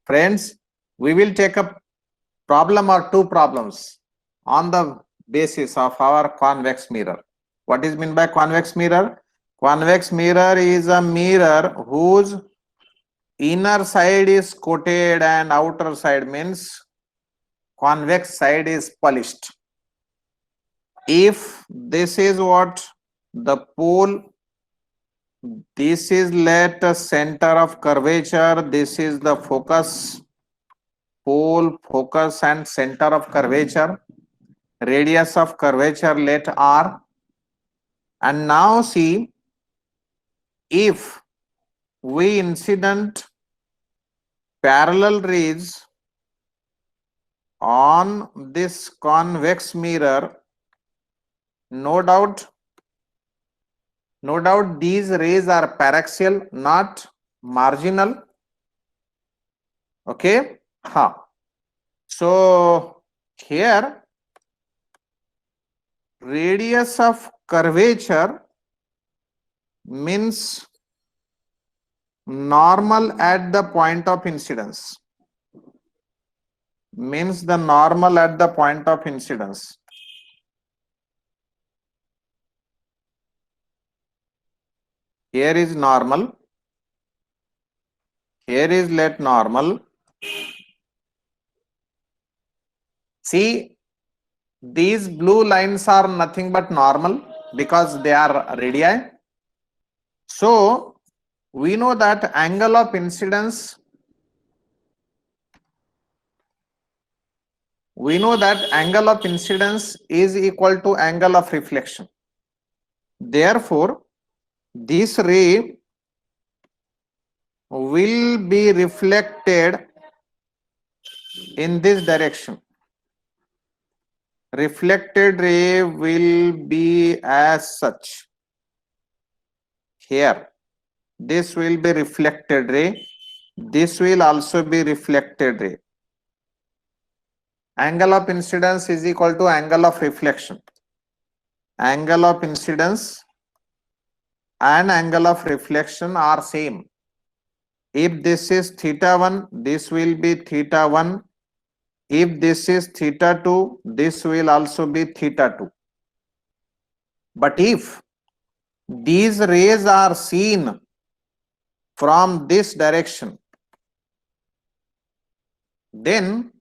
Friends, we will take a problem or two problems on the basis of our convex mirror. What is meant by convex mirror? Convex mirror is a mirror whose inner side is coated and outer side means convex side is polished. If this is what the pole, this is let a center of curvature, this is the focus, pole, focus and center of curvature, radius of curvature let r. And now see, if we incident parallel rays on this convex mirror, no doubt these rays are paraxial, not marginal. Okay. So here radius of curvature means normal at the point of incidence, means the normal at the point of incidence. Here is normal, here is let normal. See, these blue lines are nothing but normal because they are radii. So we know that angle of incidence, is equal to angle of reflection. Therefore, this ray will be reflected in this direction. Reflected ray will be as such. Here, this will be reflected ray. This will also be reflected ray. Angle of incidence is equal to angle of reflection. Angle of incidence and angle of reflection are same. If this is θ1, this will be θ1. If this is θ2, this will also be θ2. But if these rays are seen from this direction, then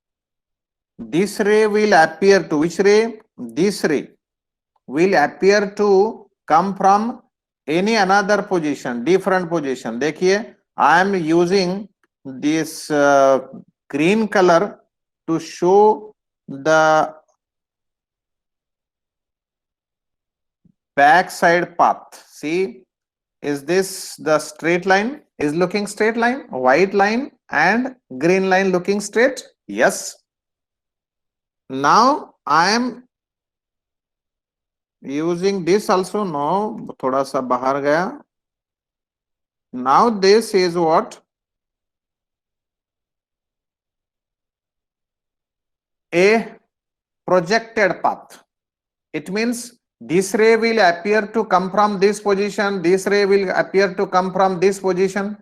this ray will appear to, which ray? This ray will appear to come from any another position, different position. देखिए, I am using this green color to show the back side path. See, is this the straight line? Is looking straight line, white line and green line looking straight? Yes. Now I am using this also. No, thoda sa bahar gaya. Now this is what? A projected path. It means this ray will appear to come from this position, this ray will appear to come from this position,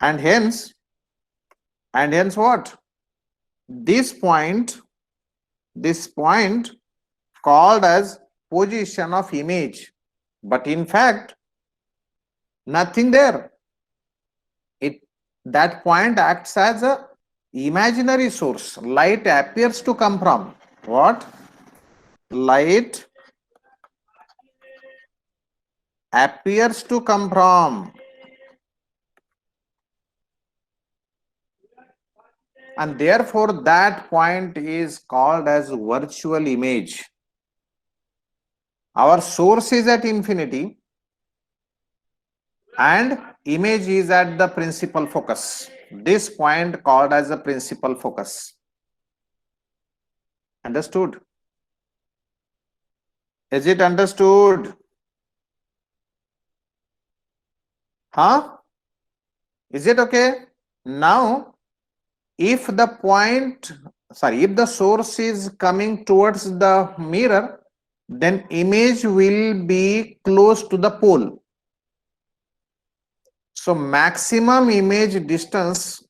and hence what? This point called as position of image, but in fact nothing there. That point acts as a imaginary source. Light appears to come from what? Light appears to come from, and therefore that point is called as virtual image. Our source is at infinity and image is at the principal focus. This point called as the principal focus. Understood? Is it understood? Huh? Is it okay? Now, if the source is coming towards the mirror, then image will be close to the pole. So maximum image distance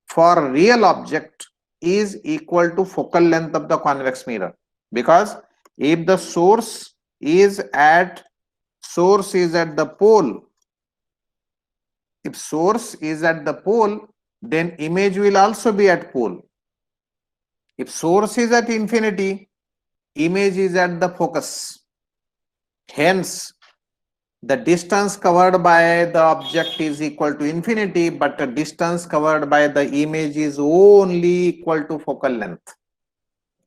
for real object is equal to focal length of the convex mirror, because if the source is at the pole, if source is at the pole, then image will also be at pole. If source is at infinity, image is at the focus. Hence, the distance covered by the object is equal to infinity, but the distance covered by the image is only equal to focal length.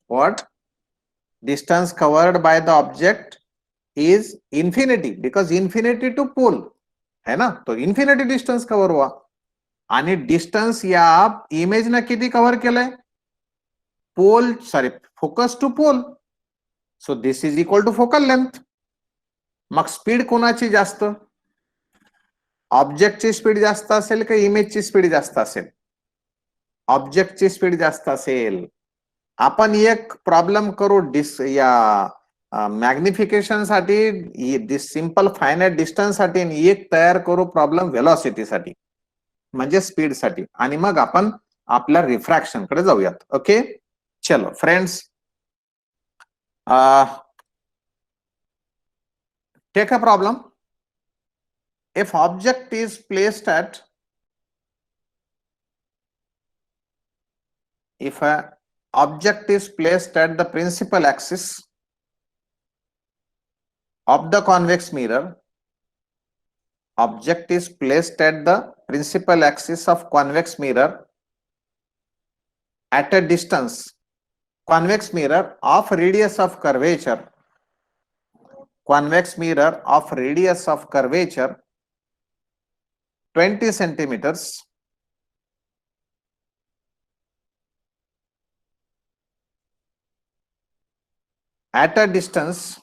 What? Distance covered by the object is infinity, because infinity to pole है ना, तो infinity distance cover हुआ. आणि distance या image ना किती cover केलंय? Pole, sorry, focus to pole. So this is equal to focal length. मग स्पीड कोणाची जास्त? ऑब्जेक्टची स्पीड जास्त असेल का इमेजची स्पीड जास्त असेल? ऑब्जेक्टची स्पीड जास्त असेल. आपण एक प्रॉब्लेम करू मॅग्निफिकेशन साठी, सिंपल फायनाइट डिस्टन्स साठी एक तयार करू प्रॉब्लेम व्हेलॉसिटी साठी, म्हणजे स्पीड साठी, आणि मग आपण आपल्या रिफ्रॅक्शन कडे जाऊयात. ओके, चलो friends, take a problem. If object is placed at, if a object is placed at the principal axis of the convex mirror, object is placed at the principal axis of convex mirror at a distance, convex mirror of radius of curvature, convex mirror of radius of curvature 20 centimeters, at a distance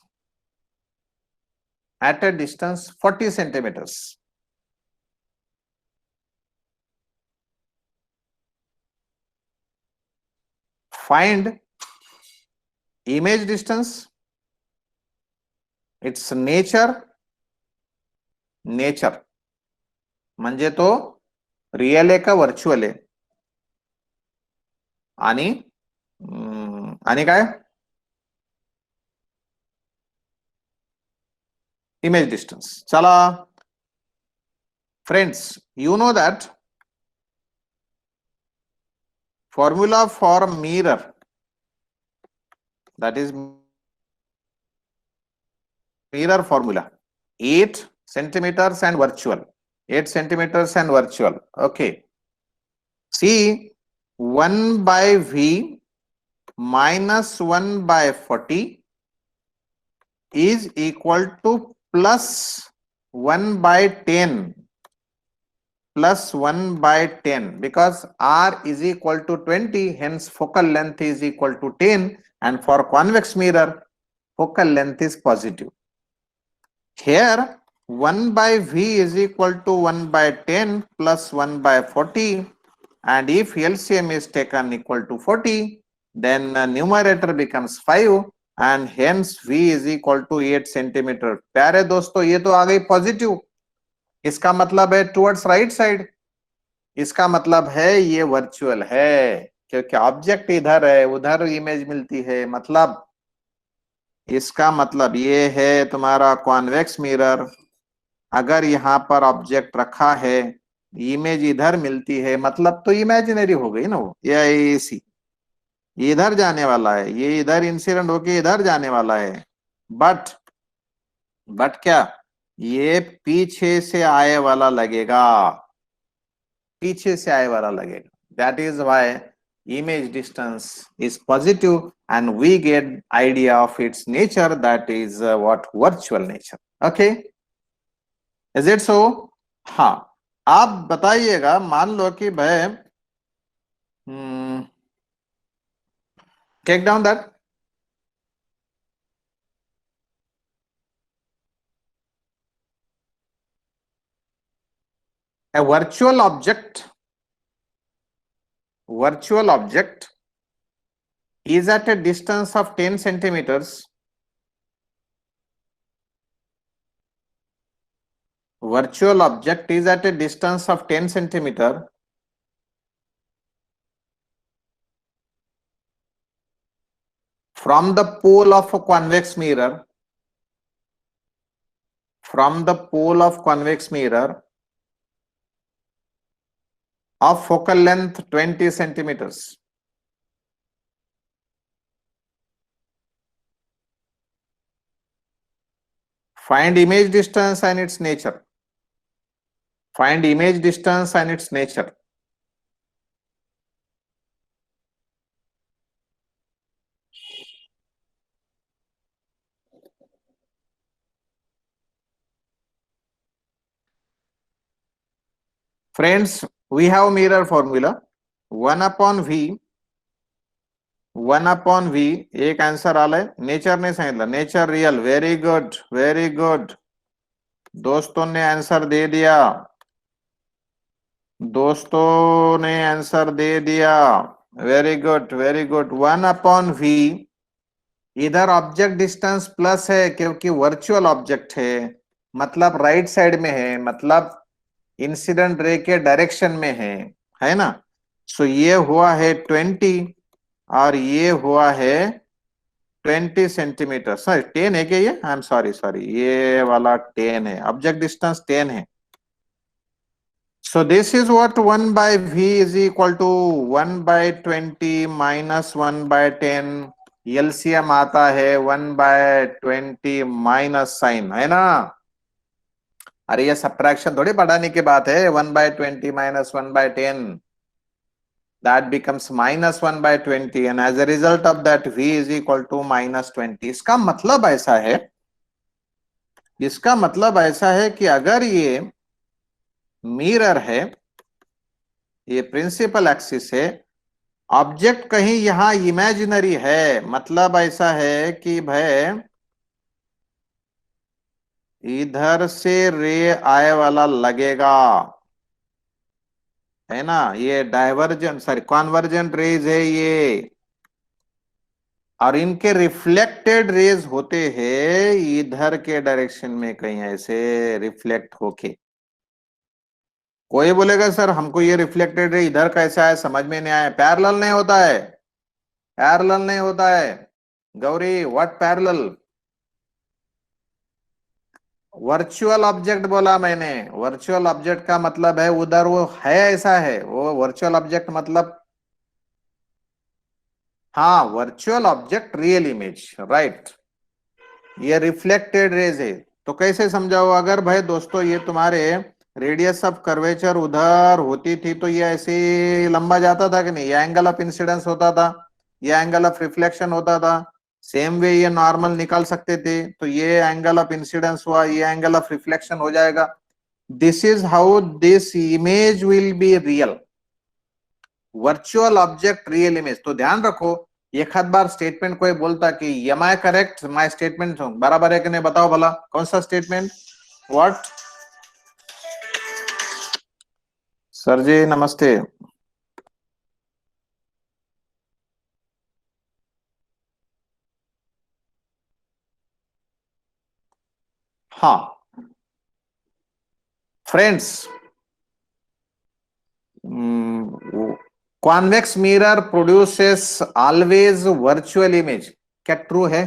40 centimeters. Find image distance, its nature म्हणजे तो real आहे का virtual आहे, आणि काय image distance. Chala friends, you know that formula for mirror, that is mirror formula, 8 centimeters and virtual, 8 centimeters and virtual. Okay, see, 1 by V minus 1 by 40 is equal to plus 1 by 10, plus 1 by 10, because R is equal to 20, hence focal length is equal to 10, and for convex mirror, focal length is positive. Here, 1 by V is equal to 1 by 10 plus 1 by 40, and if LCM is taken equal to 40, then numerator becomes 5, and hence V is equal to 8 centimeter. प्यारे दोस्तों, ये तो आ गई positive, इसका मतलब है towards right side, इसका मतलब है ये वर्चुअल है, क्योंकि ऑब्जेक्ट इधर है, उधर इमेज मिलती है. मतलब इसका मतलब ये है तुम्हारा कॉन्वेक्स मिरर, अगर यहाँ पर ऑब्जेक्ट रखा है, इमेज इधर मिलती है, मतलब तो इमेजिनरी हो गई ना वो, या ऐसी इधर जाने वाला है, ये इधर इंसिडेंट होके इधर जाने वाला है, बट क्या ये पीछे से आए वाला लगेगा, पीछे से आए वाला लगेगा. दैट इज व्हाई image distance is positive, and we get idea of its nature, that is what virtual nature. Okay, is it so? हाँ, आप बताइएगा, मान लो कि भाई take down that a virtual object is at a distance of 10 centimeters. Virtual object is at a distance of 10 centimeter from the pole of a convex mirror, from the pole of convex mirror of focal length 20 centimeters. Find image distance and its nature. Find image distance and its nature. Friends, we have mirror formula 1 upon V. 1 upon V एक answer आलाय. Nature ने सांगितलं, nature real. Very good, very good. दोस्तों ने answer दे दिया. दोस्तों ने आंसर दे दिया. Very good, very good. 1 upon V. इधर ऑब्जेक्ट डिस्टेंस प्लस है क्योंकि वर्चुअल ऑब्जेक्ट है, मतलब राइट साइड में है, मतलब इंसिडेंट रे के डायरेक्शन में है ना. सो ये हुआ है 20 और ये हुआ है 20 सेंटीमीटर. सर 10 है क्या ये? आई एम सॉरी सॉरी, ये वाला 10 है, ऑब्जेक्ट डिस्टेंस 10 है. So this is what 1 by V is equal to 1 by 20 minus 1 by 10. LCM आता है 1 by 20 minus साइन, है ना. अरे ये सब्ट्रैक्शन थोड़ी बढ़ाने की बात है. 1 by 20 minus 1 by 10, that becomes minus 1 by 20 and as a result of that V is equal to minus 20. इसका मतलब ऐसा है, इसका मतलब ऐसा है कि अगर ये मिरर है, ये प्रिंसिपल एक्सिस है, ऑब्जेक्ट कहीं यहां इमेजिनरी है, मतलब ऐसा है कि भाई इधर से रे आए वाला लगेगा, है ना. ये डाइवर्जेंट सॉरी कॉन्वर्जेंट रेज है ये, और इनके रिफ्लेक्टेड रेज होते हैं इधर के डायरेक्शन में कहीं ऐसे रिफ्लेक्ट होके. कोई बोलेगा सर हमको ये रिफ्लेक्टेड रे इधर कैसे आया, समझ में नहीं आया. पैरेलल नहीं होता है, पैरेलल नहीं होता है. Gauri, what parallel? Virtual object बोला मैंने. वर्चुअल ऑब्जेक्ट का मतलब है उधर वो है ऐसा है, वो वर्चुअल ऑब्जेक्ट मतलब, हाँ virtual object real image, right. ये रिफ्लेक्टेड रेज है. तो कैसे समझाओ? अगर भाई दोस्तों ये तुम्हारे रेडियस ऑफ कर्वेचर उधर होती थी तो ये ऐसे लंबा जाता था कि नहीं? ये एंगल ऑफ इंसिडेंस होता था, ये एंगल ऑफ रिफ्लेक्शन होता था. सेम वे ये नॉर्मल निकाल सकते थे, तो ये एंगल ऑफ इंसिडेंस हुआ, ये एंगल ऑफ रिफ्लेक्शन हो जाएगा. This is how this image will be real. Virtual object real image. तो ध्यान रखो, एक आध बार स्टेटमेंट कोई बोलता कि am I correct, my statement बराबर है कि नहीं, बताओ भला कौन सा स्टेटमेंट? व्हाट? सर जी नमस्ते. हाँ friends, convex mirror produces always virtual image. क्या ट्रू है?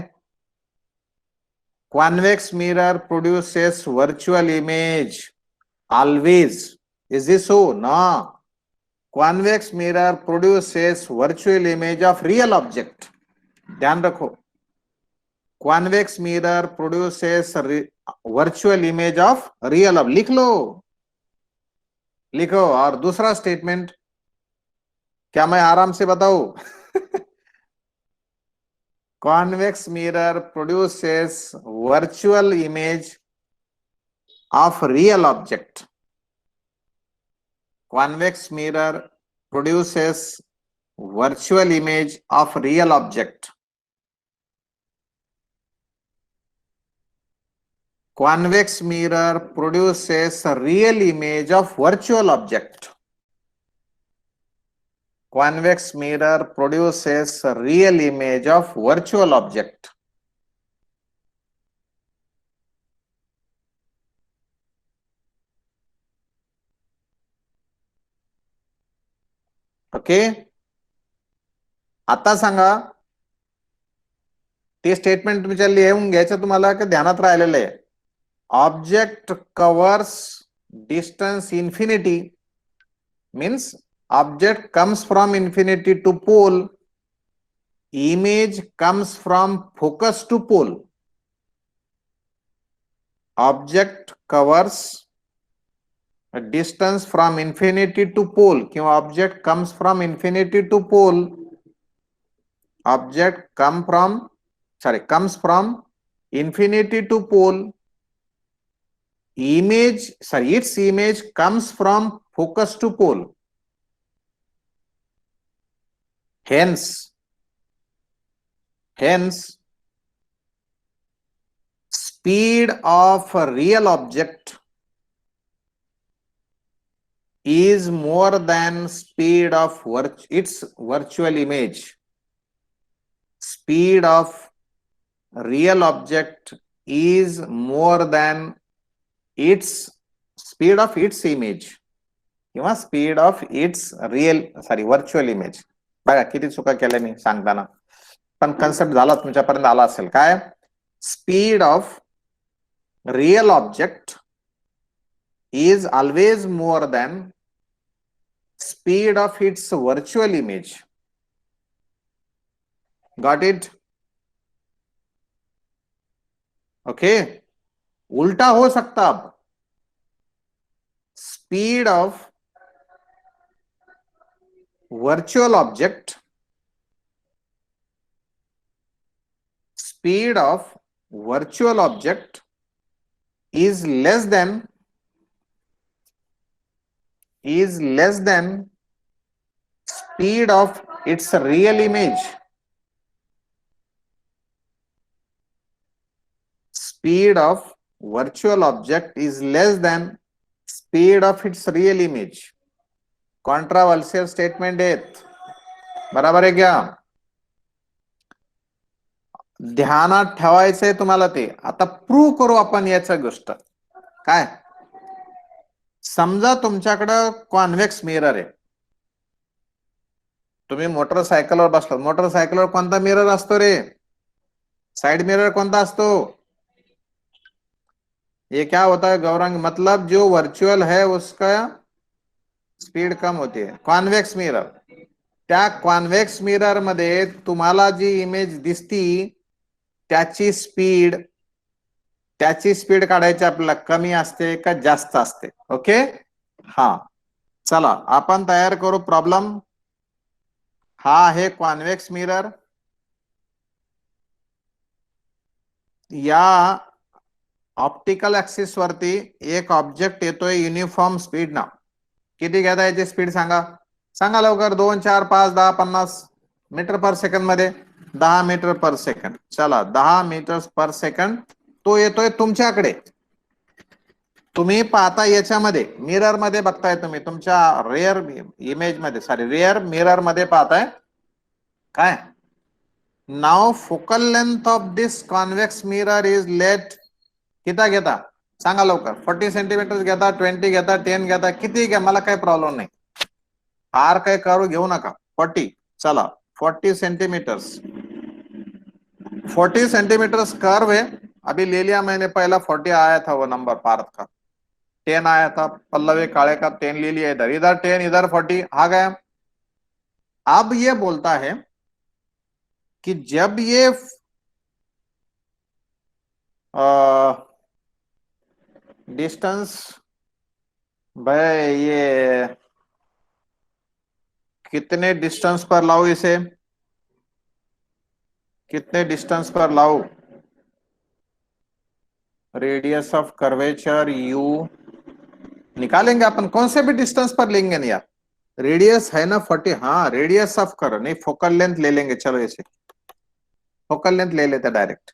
Convex mirror produces virtual image always. Is this so? ना. Convex mirror produces virtual image of real object. ध्यान रखो, convex mirror produces virtual image of real object. लिख लो, लिखो. और दूसरा स्टेटमेंट क्या मैं आराम से बताऊं? convex mirror produces virtual image of real object. Convex mirror produces virtual image of real object. Convex mirror produces a real image of virtual object. Convex mirror produces a real image of virtual object. Okay, आता सांगा ते statement तुमच्या लिहून घ्यायचं तुम्हाला की ध्यानात राहिलेलं आहे. Object covers distance infinity means object comes from infinity to pole, image comes from focus to pole. Object covers a distance from infinity to pole किंवा object comes from infinity to pole. Object comes from infinity to pole. Its image comes from focus to pole. Hence, speed of a real object is more than speed of its virtual image. Speed of real object is more than its speed of its image किंवा speed of its virtual image. बघा किती चुका केल्या मी सांगताना, पण concept झाला तुमच्यापर्यंत आला असेल. काय? Speed of real object is always more than speed of its virtual image. Got it? Okay. उल्टा हो सकता अब. Speed of virtual object is less than speed of its real image. Speed of virtual object is less than speed of its real image. Controversial statement आहेत, बरोबर आहे क्या? ध्यानात ठेवायचंय तुम्हाला ते. आता प्रूव्ह करू आपण याचा गोष्ट. काय? समजा तुमच्याकडं कॉन्व्हेक्स मिरर आहे. तुम्ही मोटरसायकलवर बसलात. मोटरसायकलवर कोणता मिरर असतो रे? साइड मिरर कोणता असतो? ये क्या होता है गौरंग? मतलब जो वर्चुअल है उसका स्पीड कम होती है. कॉन्व्हेक्स मिरर, त्या कॉन्व्हेक्स मिरर मध्ये तुम्हाला जी इमेज दिसती त्याची स्पीड काढायची आपल्याला, कमी असते का जास्त असते? ओके. हा, चला आपण तयार करू प्रॉब्लेम. हा आहे कॉन्व्हेक्स मिरर. या ऑप्टिकल ऍक्सिस वरती एक ऑब्जेक्ट येतोय युनिफॉर्म स्पीड ना. किती घेता याची स्पीड सांगा लवकर. 2, 4, 5, 10, 50 मीटर पर सेकंड मध्ये. 10 मीटर पर सेकंड. चला 10 मीटर पर सेकंड तो येतोय तुमच्याकडे. तुम्ही पाहता याच्यामध्ये मिरर मध्ये बघताय, तुम्ही तुमच्या रेअर इमेज मध्ये रेअर मिरर मध्ये पाहताय. काय? Now focal length of this convex mirror is let. किती घेता सांगा लवकर. 40 सेंटीमीटर घेता, 20 घेता, 10 घेता, किती घ्या, मला काही प्रॉब्लेम नाही. फार काही करू घेऊ नका. 40. चला 40 सेंटीमीटर्स. 40 सेंटीमीटर्स कर्व है. अभी ले लिया मैंने, पहला 40 आया था वो नंबर पार्थ का. 10 आया था पल्लवी काले का, 10 ले लिया. इधर 10 इधर 40 आ गया. अब ये बोलता है कि जब ये डिस्टेंस, भाई ये कितने डिस्टेंस पर लाओ इसे, कितने डिस्टेंस पर लाओ? रेडियस ऑफ कर्वेचर यू निकालेंगे अपन, कौन से भी डिस्टेंस पर लेंगे ना यार. रेडियस है ना 40. हाँ रेडियस ऑफ कर्व नहीं, फोकल लेंथ ले लेंगे. चलो इसे फोकल लेंथ ले लेते direct.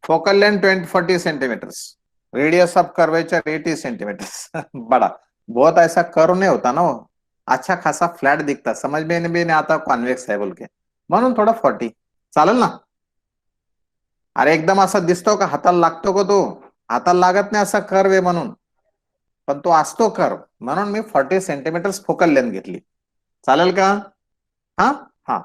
Focal length 40 centimetres, radius of curvature 80 centimetres. बड़ा बहुत ऐसा कर्व नहीं होता ना वो, अच्छा खासा फ्लॅट दिखता, समझ में भी नहीं आता कॉन्व्हेक्स है बोल के, म्हणून थोडा 40 चालेल ना. अरे एकदम असा दिसतो का? हाताला लागतो का तो? हाताला लागत नाही असा कर्व आहे म्हणून, पण तो असतो कर्व, म्हणून मी 40 सेंटीमीटर्स फोकल लेंथ घेतली. चालेल का? हा हा.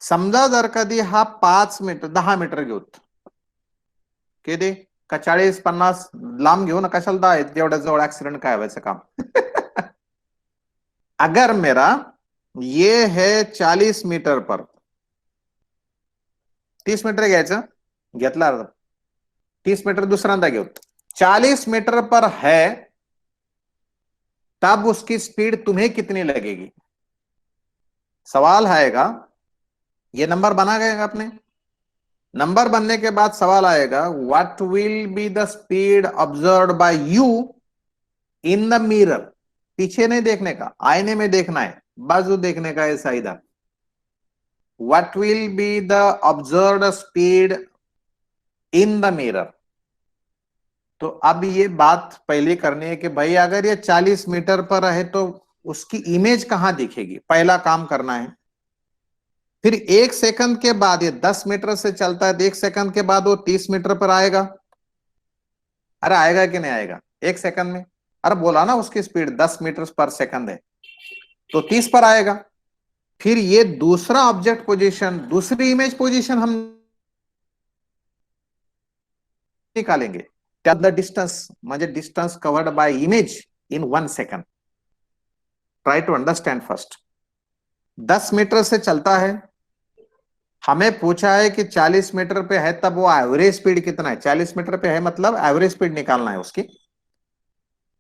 समजा जर कधी हा 5 मीटर 10 मीटर घेऊत किती का 40-50 लांब घेऊ ना, कशाला 10 आहेत, एवढ्या जवळ ऍक्सिडेंट काय व्हायचं काम. अगर मेरा ये है 40 मीटर पर, 30 मीटर घ्यायचं, घेतला 30 मीटर दुसऱ्यांदा घेऊ, 40 मीटर पर है, तब उसकी स्पीड तुम्हें कितनी लगेगी. सवाल आएगा, ये नंबर बना गएगा आपने, नंबर बनने के बाद सवाल आएगा what will be the speed observed bye you in the mirror. पीछे नहीं देखने का, आईने में देखना है, बाजू देखने का है इधर. What will be the observed speed in the mirror. तो अब ये बात पहले करनी है कि भाई अगर ये 40 मीटर पर है तो उसकी इमेज कहां दिखेगी, पहला काम करना है. फिर 1 सेकंड के बाद ये 10 मीटर से चलता है, तो 1 सेकंड के बाद वो 30 मीटर पर आएगा. अरे आएगा कि नहीं आएगा 1 सेकंड में. अरे बोला ना उसकी स्पीड 10 मीटर पर सेकंड है, तो 30 पर आएगा. फिर ये दूसरा ऑब्जेक्ट पोजीशन, दूसरी इमेज पोजीशन हम निकालेंगे. द डिस्टन्स म्हणजे distance covered by image in 1 second. Try to understand first. 10 metre से चलता है, हमें पूछा है कि 40 मीटर पे है, तब वो एवरेज स्पीड कितना है. 40 मीटर पे है मतलब एवरेज स्पीड निकालना है उसकी.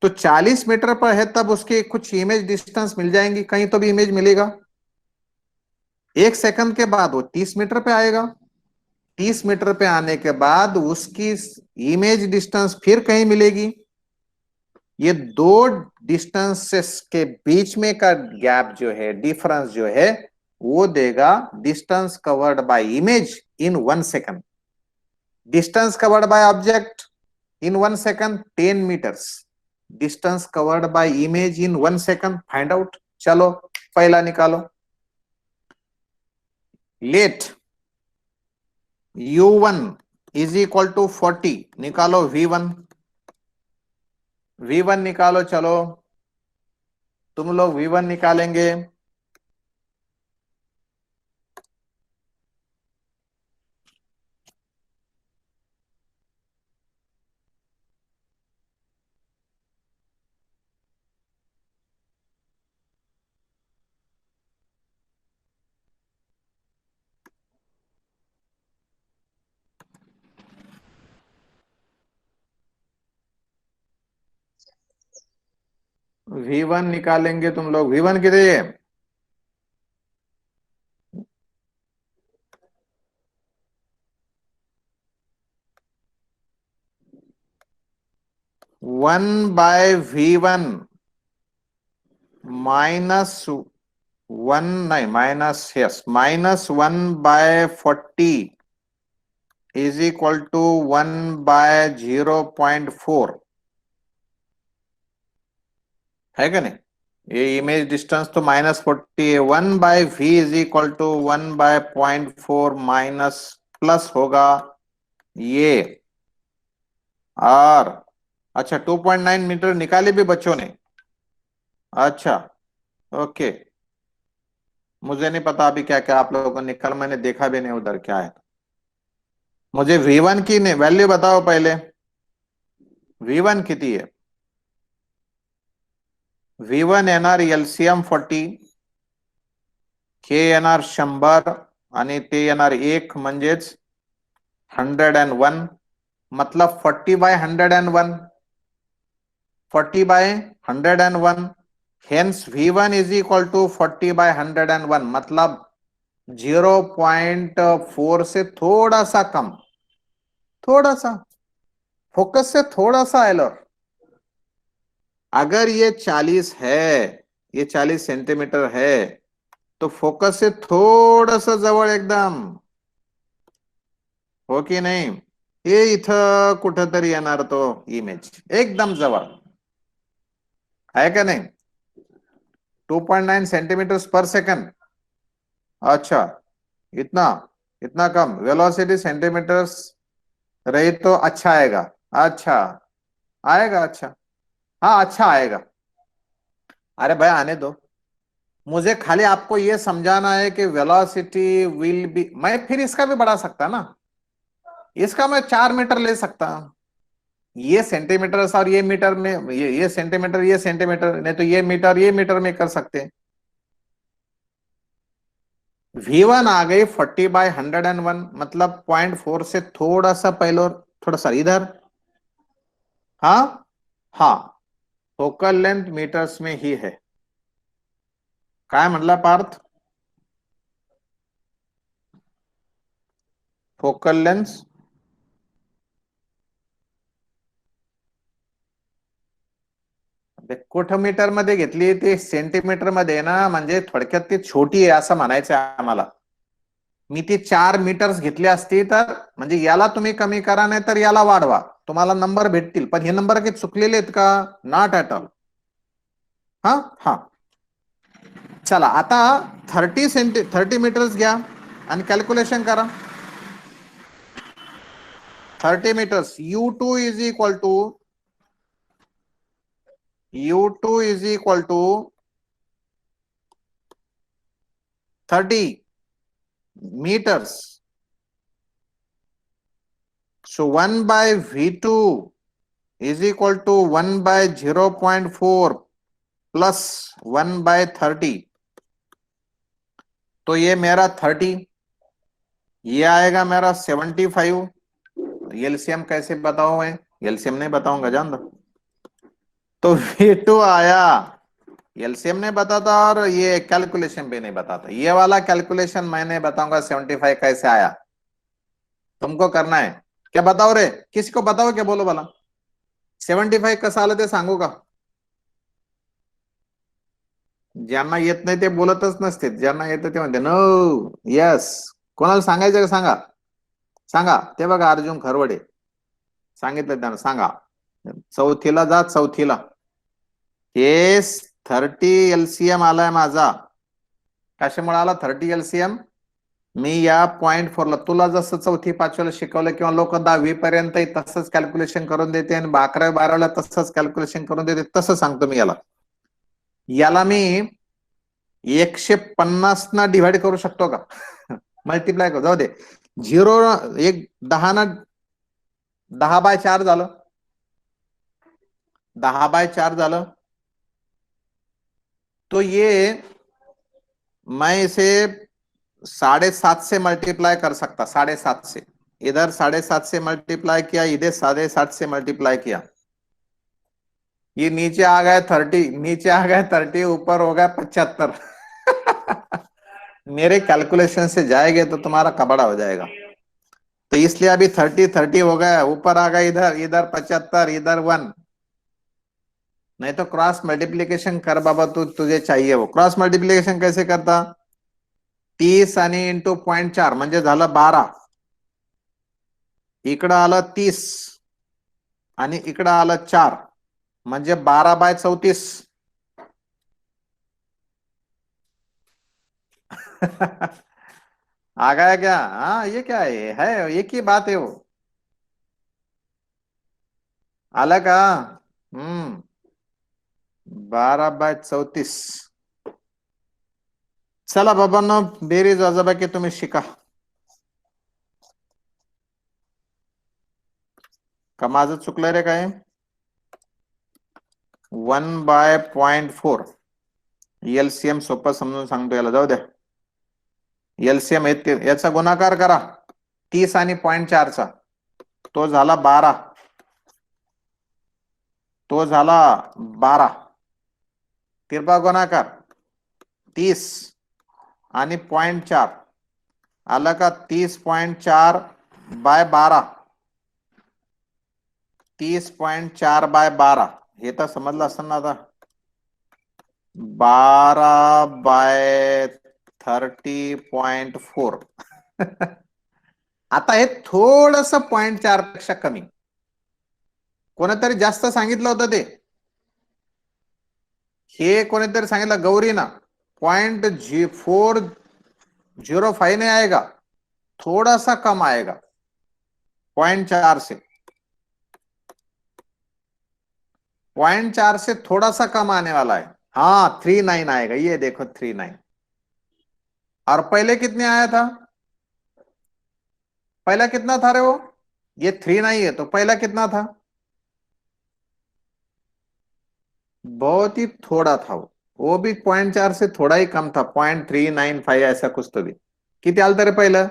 तो 40 मीटर पर है तब उसकी कुछ इमेज डिस्टेंस मिल जाएंगी, कहीं तो भी इमेज मिलेगा. 1 सेकंड के बाद वो 30 मीटर पे आएगा. 30 मीटर पे आने के बाद उसकी इमेज डिस्टेंस फिर कहीं मिलेगी. ये दो डिस्टेंसेस के बीच में का गैप जो है, डिफरेंस जो है, वो देगा distance covered by image in 1 second. Distance covered by object in 1 second 10 metres. Distance covered by image in 1 second find out. चलो पहला निकालो. Let u1 is equal to 40. निकालो v1. v1 निकालो. चलो तुम लोग v1 निकालेंगे. v1 निकालेंगे तुम लोग. v1 कितने है? वन बाय v1 माइनस 1, नहीं minus, yes minus 1/40 is equal to 1/0.4 है क्या नहीं. ये इमेज डिस्टेंस तो -40 है. 1/v is equal to 1/0.4 minus plus होगा ये. और अच्छा 2.9 मीटर निकाले भी बच्चों ने. अच्छा ओके, मुझे नहीं पता अभी क्या क्या आप लोगों ने निकल, मैंने देखा भी नहीं उधर क्या है. मुझे v1 की वैल्यू बताओ पहले. v1 कितनी है? v1 एनआर एलसीएम 40, के एनआर 100 आणि ते एनआर 1 म्हणजेच 101. मतलब 40/101, 40/101. Hence v1 is equal to 40/101, मतलब 0.4 से थोड़ा सा कम, थोड़ा सा फोकस से थोड़ा सा एलर. अगर ये 40 है, ये 40 सेंटीमीटर है, तो फोकस से थोड़ा सा जवळ एकदम, हो की नाही. हे इथं कुठंतरी येणार तो इमेज एकदम जवळ आहे का नाही. 2.9 सेंटीमीटर पर सेकंड. अच्छा इतना इतना कम वेलोसिटी सेंटीमीटर्स रही तो अच्छा आएगा. अच्छा आएगा, अच्छा हाँ अच्छा आएगा. अरे भाई आने दो, मुझे खाली आपको ये समझाना है कि वेलोसिटी विल बी, मैं फिर इसका भी बढ़ा सकता ना, इसका मैं 4 मीटर ले सकता, ये सेंटीमीटर और ये मीटर में, ये सेंटीमीटर ये सेंटीमीटर, नहीं तो ये मीटर में कर सकते हैं। V1 आ गई 40/101, मतलब 0.4 से थोड़ा सा पहले और थोड़ा सा इधर। हाँ हाँ, फोकल लेंथ मीटर्स में ही है, काय म्हणला पार्थ? फोकल लेंथ कुठं मीटर मध्ये घेतली, ती सेंटीमीटर मध्ये ना, म्हणजे थोडक्यात ती छोटी आहे असं म्हणायचं आम्हाला. मी ती 4 मीटर्स घेतली असती तर, म्हणजे याला तुम्ही कमी करा नाही तर याला वाढवा, तुम्हाला नंबर भेटतील, पण हे नंबर काही चुकलेले आहेत का? Not at all. हा हा, चला आता 30 मीटर्स घ्या आणि कॅल्क्युलेशन करा. 30 metres, U2 is equal to 30 meters. So 1/V2 is equal to 1/0.4 plus 1/30. तो ये मेरा 30, ये आएगा मेरा 75. एलसीएम कैसे बताओ? मैं एलसीएम नहीं बताऊंगा, जान दो. तो V2 आया, एलसीएम नहीं बताता और ये कैलकुलेशन भी नहीं बताता, ये वाला कैलकुलेशन मैंने बताऊंगा 75 कैसे आया, तुमको करना है. क्या बताओ रे, किसी को बताओ, क्या बोलो भला 75 कसं आलं ते सांगू का? ज्यांना येत नाही ते बोलतच नसते, ज्यांना येतं ते म्हणते नो यस. कोणाला सांगायचं का? सांगा सांगा. ते बघा अर्जुन खरवडे सांगितलं त्यांना, सांगा. चौथीला जा, चौथीला. येस, 30 एलसीएम आलाय माझा. कशामुळे आला 30 एलसीएम? मी या 0.4ला, तुला जसं चौथी पाचवीला शिकवलं किंवा लोक 10वी पर्यंत तसंच कॅल्क्युलेशन करून देते आणि 11वी 12वीला तसंच कॅल्क्युलेशन करून देते, तसं सांगतो मी याला. याला मी 150 ना डिवाइड करू शकतो का? मल्टिप्लाय करू, जाऊ दे. 0 एक 10 ना, 10/4 झालं, 10/4 झालं. तो ये मैं इसे 7.5 से मल्टीप्लाई कर सकता, 7.5 से. इधर 7.5 से मल्टीप्लाई किया, इधर 7.5 से मल्टीप्लाई किया. ये नीचे आ गया 30, नीचे आ गया 30, ऊपर हो गया 75. मेरे कैलकुलेशन से जाएंगे तो तुम्हारा कबड़ा हो जाएगा. तो इसलिए अभी 30 हो गया, ऊपर आ गया इधर, इधर 75, इधर 1. नहीं तो क्रॉस मल्टीप्लिकेशन कर बाबा, तू तुझे चाहिए वो. क्रॉस मल्टीप्लिकेशन कैसे करता? 30 आणि इंटू 0.4 म्हणजे झालं 12. इकडं आलं 30 आणि इकडं आलं 4, म्हणजे 12/34. आ गया क्या? हाँ, ये क्या है एक ही बात है वो. आला का? 12/34. चला बाबांनो, बेरीज वजाबाकी तुम्ही शिका. का माझं चुकलं रे काय? 1/0.4. एलसीएम सोपं समजून सांगतो, याला जाऊ द्या. एलसीएम याचा गुणाकार करा 30 आणि 0.4चा, तो झाला 12, तो झाला 12. तिरपा गुणाकार 30 आणि 0.4 आलं का? 30.4/12, 30.4/12. हे तर समजलं असतं ना आता. 12/30.4. आता हे थोडस 0.4 पेक्षा कमी. कोणीतरी जास्त सांगितलं होतं ते, हे कोणीतरी सांगितलं गौरीना 0.405 नहीं आएगा, थोड़ा सा कम आएगा 0.4 से. 0.4 से थोड़ा सा कम आने वाला है. हाँ 39 आएगा, ये देखो 39। और पहले कितने आया था? पहला कितना था रे वो? ये 39 है तो पहला कितना था? बहुत ही थोड़ा था वो भी 0.4 से थोड़ा ही कम था, 0.395 ऐसा कुछ तो भी। किती आलं रे पहिलं?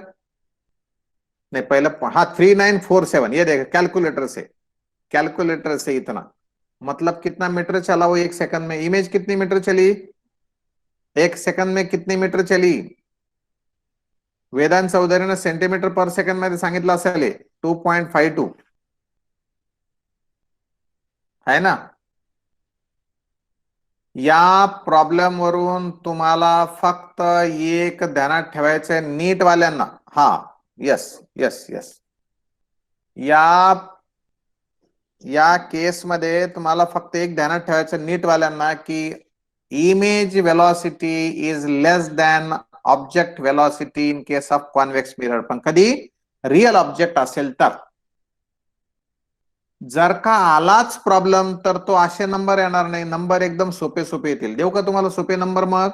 नहीं पहिलं, हाँ 3947, ये देख कैलकुलेटर से, कैलकुलेटर से इतना, मतलब कितना मीटर चला वो एक सेकंड में? इमेज कितनी मीटर चली एक सेकंड में? कितनी मीटर चली? वेदांत चौधरीने सेंटीमीटर पर सेकंड मध्ये सांगितलं असेल 2.52, है ना? या प्रॉब्लेम वरून तुम्हाला फक्त एक ध्यानात ठेवायचंय नीट वाल्यांना, हा यस यस यस, या या केस मध्ये तुम्हाला फक्त एक ध्यानात ठेवायचं नीट वाल्यांना की image velocity is less than object velocity in case of convex mirror, पण कधी रिअल ऑब्जेक्ट असेल तर. जर का आलाच प्रॉब्लेम तर तो असे नंबर येणार नाही, नंबर एकदम सोपे सोपे येतील. देऊ का तुम्हाला सोपे नंबर? मग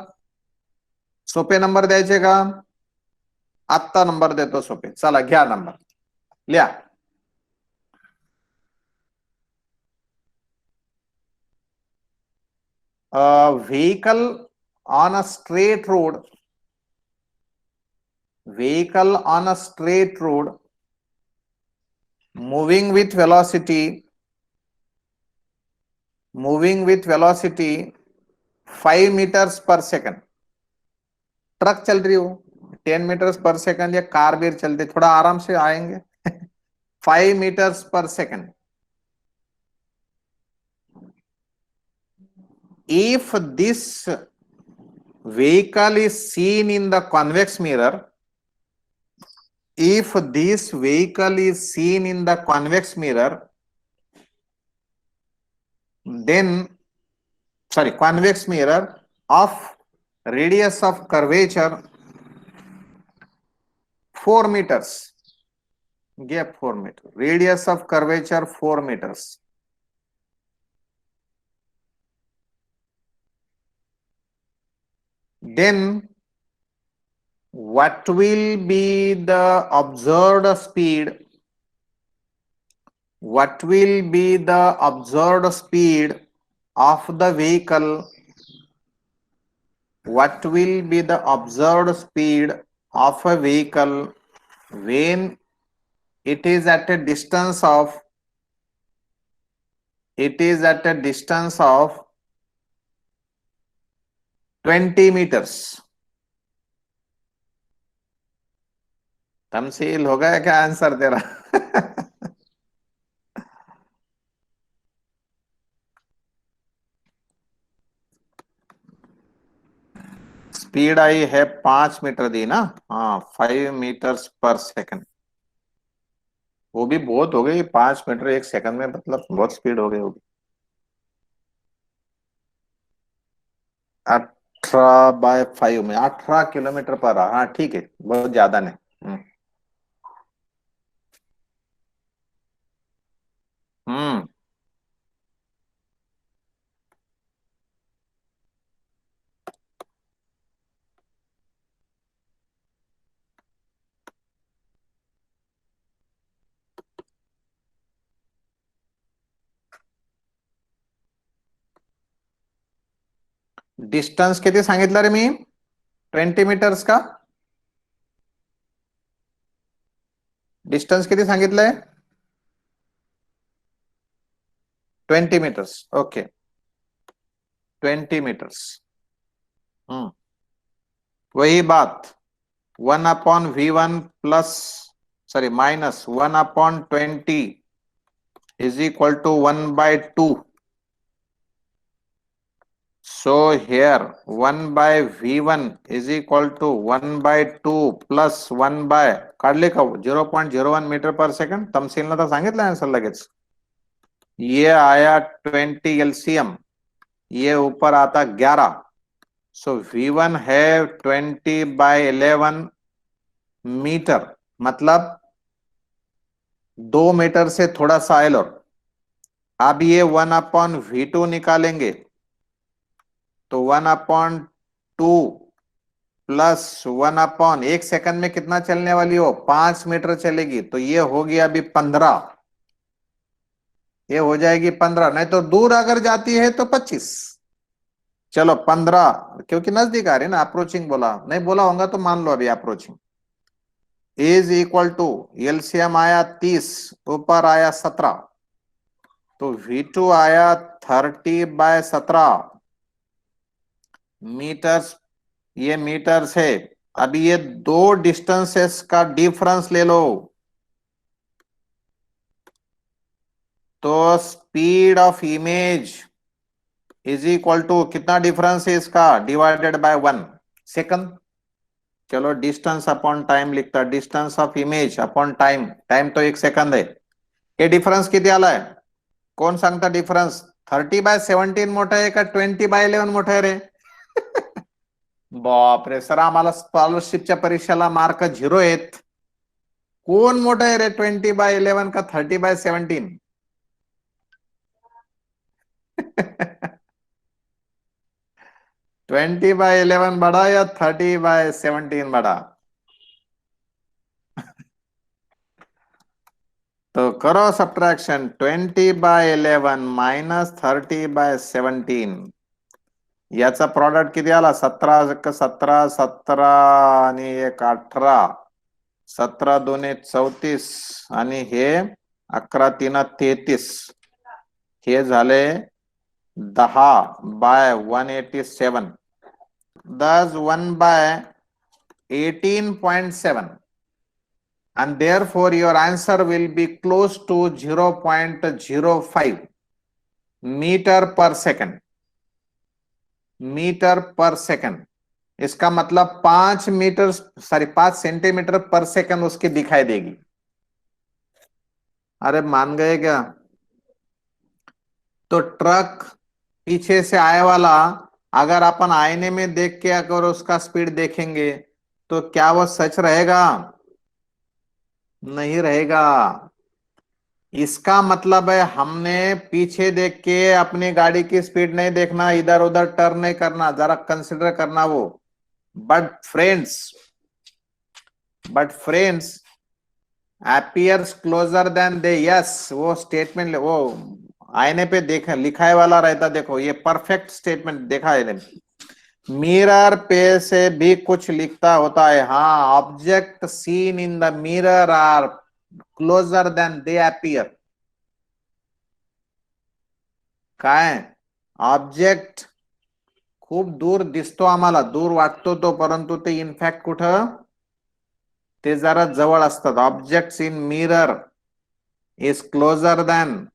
सोपे नंबर द्यायचे का? आत्ता नंबर देतो सोपे, चला घ्या नंबर लिहा. Vehicle on a straight road, vehicle on a straight road moving with velocity 5 meters per second. Truck चल रही हो 10 मीटर्स पर सेकंड, या कार भी चलते, थोड़ा आराम से आएंगे. 5 meters per second. If this vehicle is seen in the convex mirror, if this vehicle is seen in the convex mirror, then convex mirror of radius of curvature 4 meters, gap 4 meters, radius of curvature 4 meters. Then what will be the observed speed? What will be the observed speed of the vehicle? What will be the observed speed of a vehicle when it is at a distance of 20 meters? तमसील हो गया क्या answer तेरा? Speed आई है 5 metre दी ना, हाँ 5 metres पर second, वो भी बहुत हो गई, 5 मीटर एक सेकंड में, मतलब बहुत स्पीड हो गई होगी. 18/5 में 18 किलोमीटर पर, हाँ ठीक है, बहुत ज्यादा नहीं. हम्म. डिस्टन्स किती सांगितलं रे मी? 20 मीटर्स का? डिस्टन्स किती सांगितलंय? 20 मीटर्स. Okay 20 metres. वही बात, 1/v1 plus -1/20 is equal to 1/2. So here 1/v1 is equal to 1/2 plus 1 by काढले का 0.01 मीटर पर सेकंड. तमसीलनं तर सांगितलं आन्सर लगेच. ये आया 20 एलसीएम, ये ऊपर आता 11. सो v1 है 20/11 मीटर, मतलब 2 मीटर से थोड़ा सा आयल. और अब ये 1/v2 निकालेंगे, तो 1/2 प्लस 1/, 1 सेकंड में कितना चलने वाली हो, 5 मीटर चलेगी, तो ये हो गया अभी 15, ये हो जाएगी 15, नहीं तो दूर अगर जाती है तो 25। चलो 15, क्योंकि नजदीक आ रही है ना, अप्रोचिंग बोला, नहीं बोला होगा तो मान लो अभी approaching, is equal to, LCM आया 30, ऊपर आया 17, तो V2 आया 30/17 मीटर्स, ये मीटर्स है। अभी ये दो डिस्टेंसेस का डिफरेंस ले लो, तो speed of image is equal to, कितना डिफरेंस है इसका, डिवाइडेड बाय 1 सेकंड। चलो डिस्टेंस अपॉन टाइम लिखता, distance of image upon time, time तो 1 सेकंड है। हे डिफरन्स किती आलाय, कोण सांगता डिफरन्स, 30/17 मोठा आहे का 20/11 मोठा आहे रे? बापरे सर, आम्हाला स्कॉलरशिपच्या परीक्षेला मार्क 0 आहेत, कोण मोठा आहे रे, 20/11 का 30/17? 20/11 बड़ा या 30/17 बड़ा? तो करो सब्ट्रैक्शन, 20/11 माइनस 30/17, याचा प्रॉडक्ट किती आला, 17 17 आणि 18, 17 × 2 = 34 आणि हे 11 × 3 = 33, हे झाले 10/187, 1/18.7, and therefore your answer will be close to 0.05 metre per second, metre per second. इसका मतलब 5 सेंटीमीटर पर सेकंड उसकी दिखाई देगी। अरे मान गए क्या? तो ट्रक पीछे से आए वाला, अगर अपन आईने में देख के अगर उसका स्पीड देखेंगे तो क्या वो सच रहेगा? नहीं रहेगा। इसका मतलब है हमने पीछे देख के अपनी गाड़ी की स्पीड नहीं देखना, इधर उधर टर्न नहीं करना, जरा कंसिडर करना वो। But friends appears closer than they, yes वो स्टेटमेंट वो आईने पे देखा लिखाए वाला रहता, देखो ये परफेक्ट स्टेटमेंट देखा है, मिरर पे से भी कुछ लिखता होता है, हाँ, object seen in the mirror are closer than they appear. काय ऑब्जेक्ट खूप दूर दिसतो आम्हाला, दूर वाटतो तो, परंतु ते इनफॅक्ट कुठं, ते जरा जवळ असतात। Objects in mirror is closer than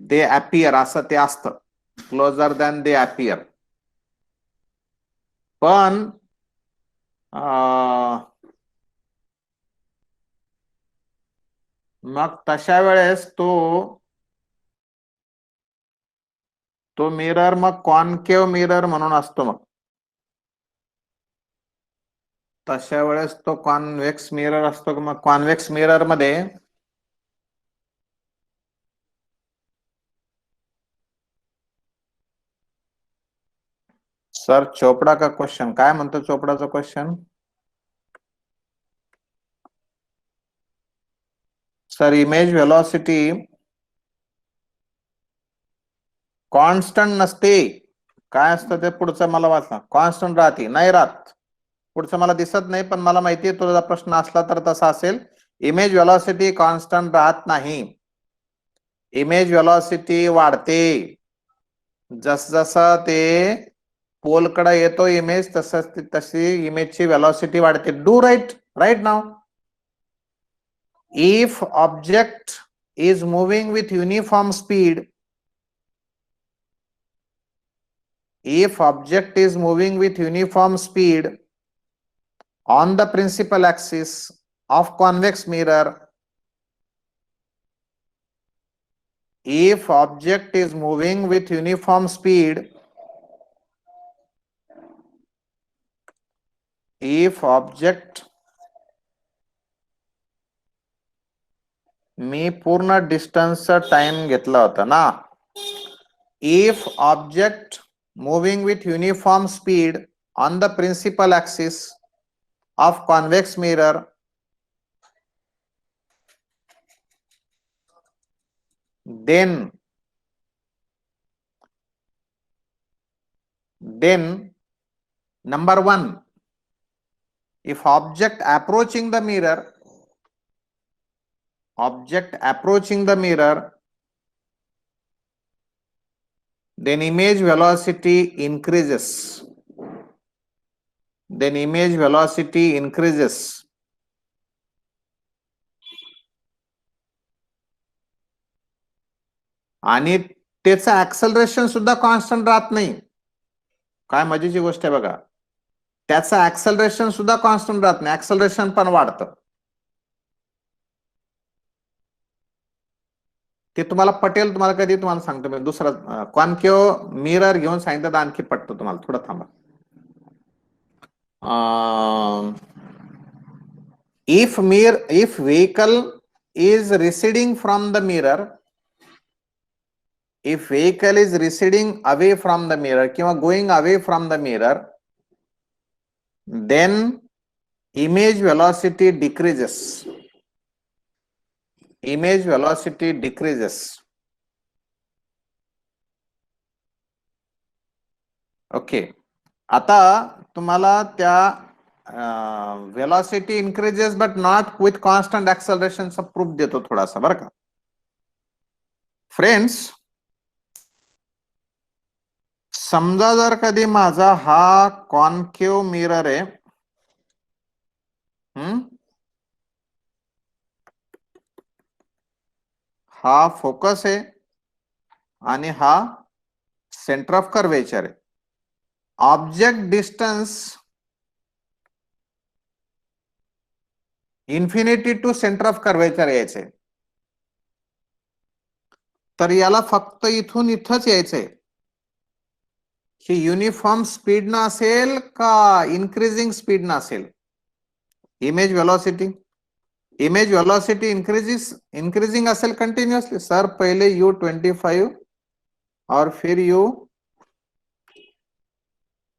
they appear, असं ते असतं, क्लोजर दॅन दे अपीयर। पण मग तशा वेळेस तो मिरर मग कॉन्केव मिरर म्हणून असतो। मग तशा वेळेस तो कॉन्व्हेक्स मिरर असतो। मग कॉन्व्हेक्स मिरर मध्ये सर चोपडा का क्वेश्चन काय म्हणतो, चोपडाचा क्वेश्चन? सर इमेज वेलॉसिटी कॉन्स्टंट नसते, काय असतं ते पुढचं मला वाचना, कॉन्स्टंट राहते, नाही राहत, पुढचं मला दिसत नाही, पण मला माहिती आहे तुझा प्रश्न असला तर तसा असेल। इमेज वेलॉसिटी कॉन्स्टंट राहत नाही, इमेज वेलॉसिटी वाढते, जस जसा ते पोलकडे येतो इमेज, तशी इमेजची वेलॉसिटी वाढते। Do right now, if object is moving with uniform speed, if object is moving with uniform speed on the principal axis of convex mirror, if object is moving with uniform speed, if object, मी पूर्ण डिस्टन्सचा time घेतला होता ना, if object moving with uniform speed on the principal axis of convex mirror, then number one, if object approaching the mirror, then image velocity increases. आणि त्याचं acceleration सुद्धा constant राहत नाही. काय मजेची गोष्ट आहे बघा, त्याचं ऍक्सलरेशन सुद्धा कॉन्स्टंट राहत नाही, ऍक्सलरेशन पण वाढतं. ते तुम्हाला पटेल, तुम्हाला कधी तुम्हाला सांगतो मी. दुसरा कॉन्केव मिरर घेऊन सांगितलं तर आणखी पटतं तुम्हाला. थोडं थांबा. if vehicle is receding from the mirror, if vehicle is receding away from the mirror किंवा going away from the mirror, then image velocity decreases. Okay. आता तुम्हाला त्या velocity increases but not with constant acceleration चा proof देतो थोडासा बरं का friends. समजा जर कधी माझा हा कॉन्केव मिरर आहे, हा फोकस आहे आणि हा सेंटर ऑफ कर्वेचर आहे. Object distance infinity to centre of curvature यायचंय, तर याला फक्त इथून इथंच यायचंय. ही युनिफॉर्म स्पीड ना असेल का इन्क्रीजिंग स्पीड ना असेल. इमेज वेलोसिटी इंक्रीजिंग असेल कंटिन्यूअसली. सर पहले U25 और फिर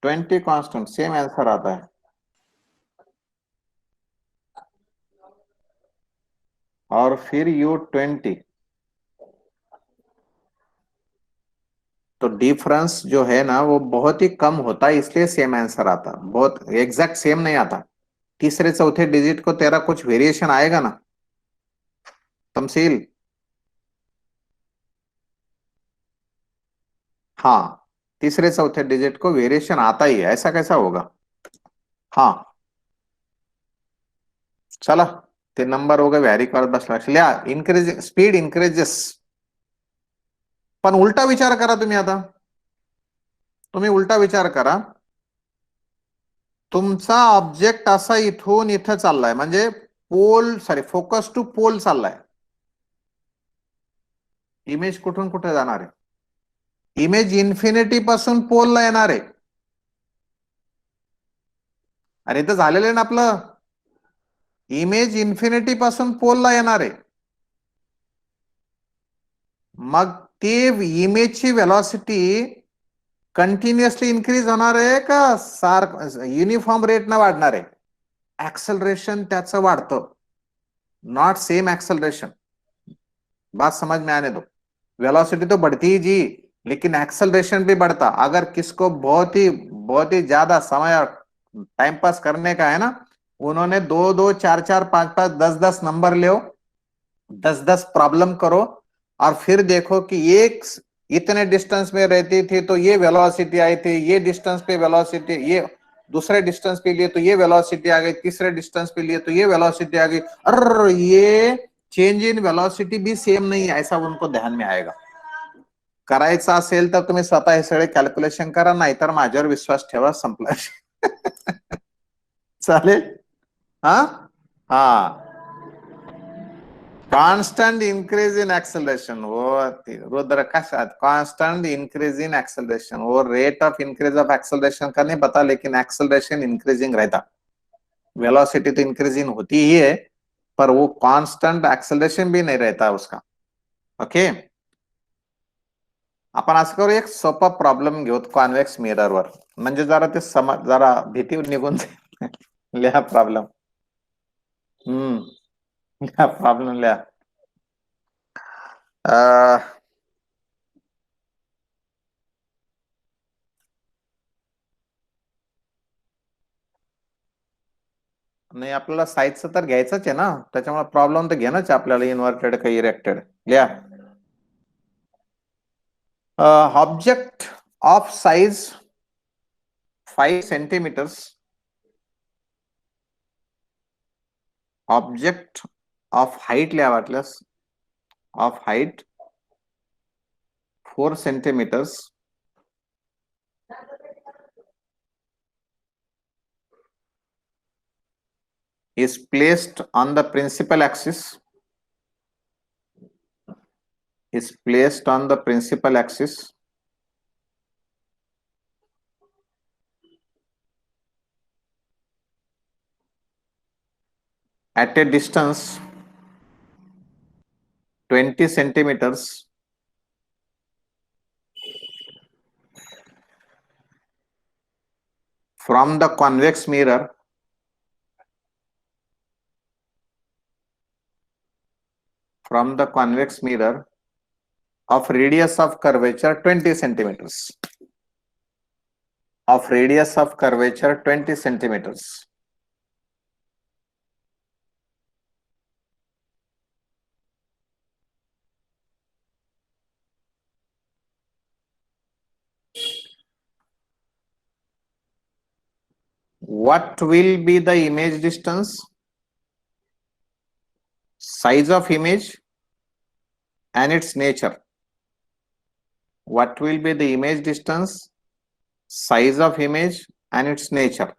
U20 कांस्टेंट, सेम आंसर आता है. और फिर U20, तो डिफरेंस जो है ना वो बहुत ही कम होता है, इसलिए सेम आंसर आता. बहुत एग्जैक्ट सेम नहीं आता. तीसरे चौथे डिजिट को तेरा कुछ वेरिएशन आएगा ना तमसील. हाँ, तीसरे चौथे डिजिट को वेरिएशन आता ही है, ऐसा कैसा होगा. हाँ चला, ते नंबर हो गए व्हॅरी करत बसला. Increasing speed increases. पण उलटा विचार करा तुम्ही. आता तुम्ही उलटा विचार करा. तुमचा ऑब्जेक्ट असा इथून इथं चाललाय, म्हणजे फोकस टू पोल चाललाय. इमेज कुठून कुठे जाणार आहे. इमेज इन्फिनिटी पासून पोलला येणार आहे. अरे तर झालेलं आहे ना आपलं. इमेज इन्फिनिटी पासून पोलला येणार आहे. मग ते इमेजची वेलॉसिटी कंटिन्युअसली इन्क्रीज होणार आहे का युनिफॉर्म रेट न वाढणार आहे. एक्सेलरेशन त्याचं वाढतं, नॉट सेम एक्सेलरेशन. बात समझ में आने दो. वेलोसिटी तो बढ़ती ही जी, लेकिन एक्सेलरेशन भी बढ़ता. अगर किसको बहुत ही ज्यादा समय टाइम पास करने का है ना, उन्होंने 2-2, 4-4, 5-5, 10-10 नंबर ले, 10-10 प्रॉब्लम करो और फिर देखो कि एक इतने डिस्टेंस में रहती थी तो ये वेलोसिटी आई थी, ये डिस्टेंस पे वेलोसिटी, ये दूसरे डिस्टेंस पे लिए तो ये वेलोसिटी आ गई, तीसरे डिस्टेंस पे लिए तो ये वेलोसिटी आ गई. अरे ये चेंज इन वेलोसिटी भी सेम नहीं है, ऐसा उनको ध्यान में आएगा. करायचं असेल तर तुम्ही स्वतः हे सगळे कॅल्क्युलेशन करा, नाहीतर माझ्यावर विश्वास ठेवा. संपला. चालेल. हा कांस्टेंट इंक्रीज इन एक्सेलरेशन, वो रुद्र का साथ कांस्टेंट इंक्रीज इन एक्सेलरेशन, वो rate of increase of acceleration का नहीं पता, लेकिन एक्सेलरेशन इंक्रीजिंग रहता. वेलोसिटी तो इंक्रीजिंग होती ही है, पर वो कांस्टेंट एक्सेलरेशन भी नहीं रहता उसका. ओके. आपण असं करू, एक सोपा प्रॉब्लेम घेऊ कॉन्व्हेक्स मिररवर, म्हणजे जरा ते जरा भीती निघून जाईल. लिहा प्रॉब्लेम. लिहा प्रॉब्लेम लिहा. नाही, आपल्याला साईजचं तर घ्यायचंच आहे ना, त्याच्यामुळे प्रॉब्लेम तर घेणंच आहे आपल्याला, इन्व्हर्टेड का इरेक्टेड. लिहा. Object of size 5 centimetres, object of height लिहा वाटल्यास, of height 4 centimetres is placed on the principal axis, is placed on the principal axis at a distance 20 centimeters from the convex mirror, from the convex mirror of radius of curvature 20 centimeters, of radius of curvature 20 centimeters. What will be the image distance, size of image and its nature? What will be the image distance, size of image and its nature?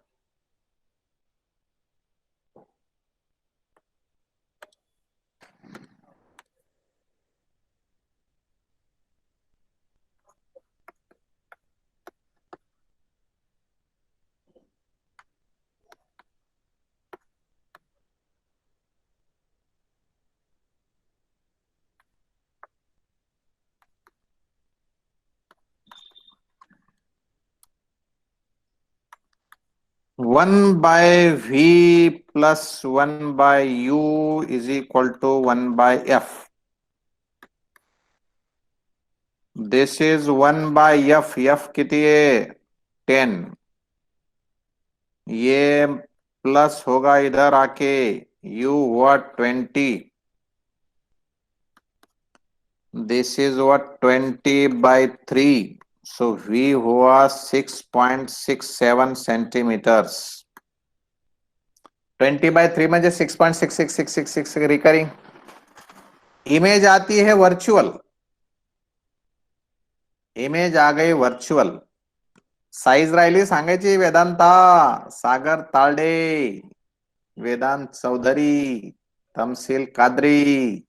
One by V plus 1 by U is equal to 1 by F. This is 1 by F. F कितनी है? 10. ये plus होगा इधर आके, U हुआ 20. This is what 20 by 3. So V हुआ 6.67 centimetres. 20 by 3 म्हणजे 6.66666 recurring. Image आती है वर्चुअल, इमेज आ गई वर्चुअल. साईज राहिली सांगायची वेदांता, सागर ताळडे, वेदांत चौधरी, तमसील कादरी.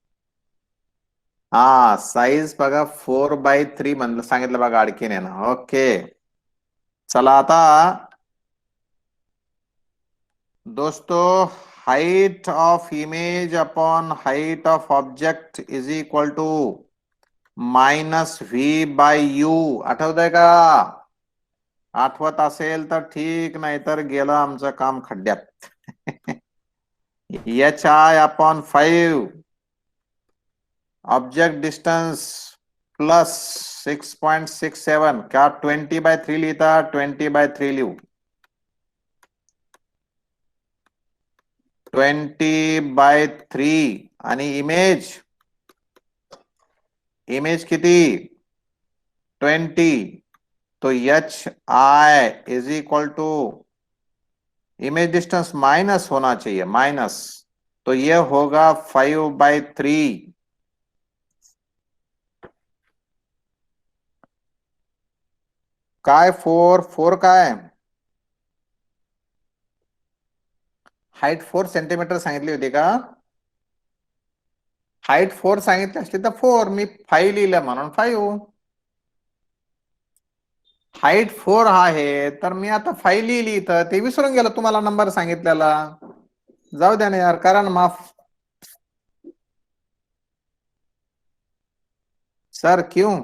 हा साईज बघा 4/3 म्हणलं सांगितलं बघा आणखीन आहे ना. ओके, चला आता दोस्तों, height of image upon height of object is equal to -V/U. आठवतंय का? आठवत असेल तर ठीक, नाही तर गेलं आमचं काम खड्ड्यात. HI/5 ऑब्जेक्ट डिस्टन्स प्लस 6.67, क्या 20/3 लिहिता? 20/3 लिहू. 20/3 आणि इमेज, इमेज किती? 20. तो HI is equal to image distance minus होना चाहिए, माइनस, तो ये होगा 5/3. काय 4 काय? हाइट 4 सेंटीमीटर सांगितली होती का? हाइट 4 सांगितली असली तर 4, मी 5 लिहिलं म्हणून 5. हाइट 4 आहे तर मी आता 5 लिहिली, तर ते विसरून गेलो तुम्हाला नंबर सांगितलेला. जाऊ द्या ना यार, करा ना माफ. सर क्यों?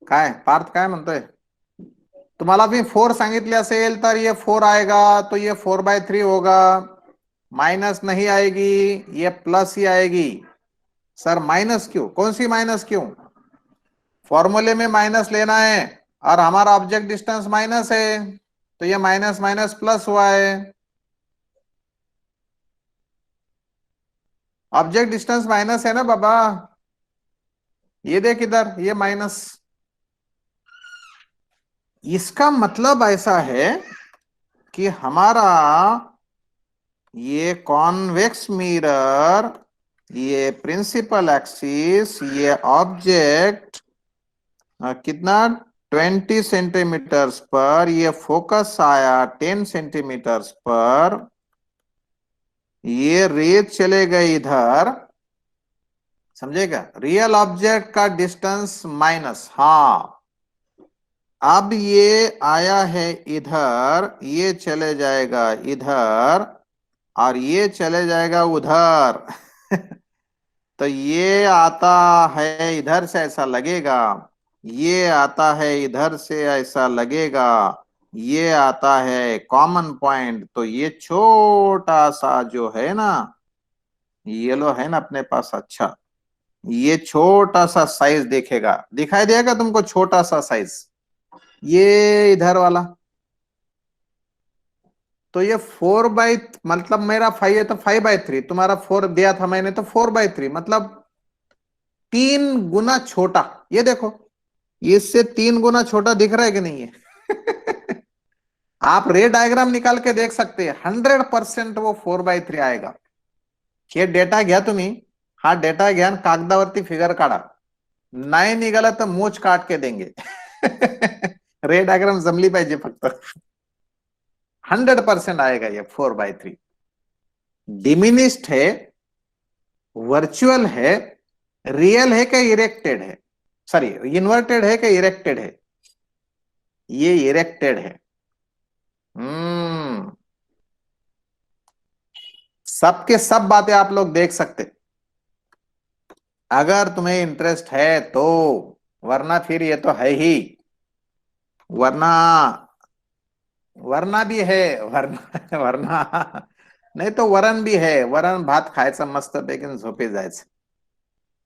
काय पार्थ काय म्हणतोय? तुम्हाला मी 4 सांगितले असेल तर ये 4 आएगा तो ये 4/3 होगा, माइनस नहीं आएगी, ये प्लस ही आएगी। सर माइनस क्यों? कौन सी माइनस क्यों? फॉर्मूले में माइनस लेना है और हमारा ऑब्जेक्ट डिस्टेंस माइनस है, तो ये माइनस माइनस प्लस हुआ है। ऑब्जेक्ट डिस्टेंस माइनस है ना बाबा, ये देख इधर, ये माइनस। इसका मतलब ऐसा है कि हमारा ये कॉन्वेक्स मिरर, ये प्रिंसिपल एक्सिस, ये ऑब्जेक्ट कितना 20 सेंटीमीटर्स पर, ये फोकस आया 10 सेंटीमीटर्स पर, ये रेज चले गए इधर, समझेगा? रियल ऑब्जेक्ट का डिस्टेंस माइनस, हाँ। अब ये आया है इधर, ये चले जाएगा इधर और ये चले जाएगा उधर। तो ये आता है इधर से ऐसा लगेगा, ये आता है इधर से ऐसा लगेगा, ये आता है कॉमन पॉइंट, तो ये छोटा सा जो है ना, येलो है ना अपने पास, अच्छा, ये छोटा सा साइज देखेगा, दिखाई देगा तुमको छोटा सा साइज, ये इधर वाला। तो ये 4/, मतलब मेरा 5 है तो 5/3, तुम्हारा 4 दिया था मैंने तो 4/3, मतलब 3 गुना छोटा। ये देखो, इससे 3 गुना छोटा दिख रहा है कि नहीं है? आप रे डायग्राम निकाल के देख सकते हैं, 100% वो 4/3 आएगा। हे डेटा घ्या तुम्ही, हा डेटा घ्या, कागदावरती फिगर काढा, नाही निघाला तर मूछ काट के देंगे। रे डायग्राम जमली पाहिजे फक्त। 100% आएगा ये 4/3। डिमिनिस्ड है, वर्चुअल है, रियल है क्या इरेक्टेड है? सॉरी, इन्वर्टेड है क्या इरेक्टेड है? ये इरेक्टेड है। सबके सब बातें आप लोग देख सकते, अगर तुम्हें इंटरेस्ट है तो, वरना फिर ये तो है ही, वरना, वरना भी है, वरना वरना नाही तो वरण भी है, वरण भात खायचं मस्त पैकी, झोपे जायचं,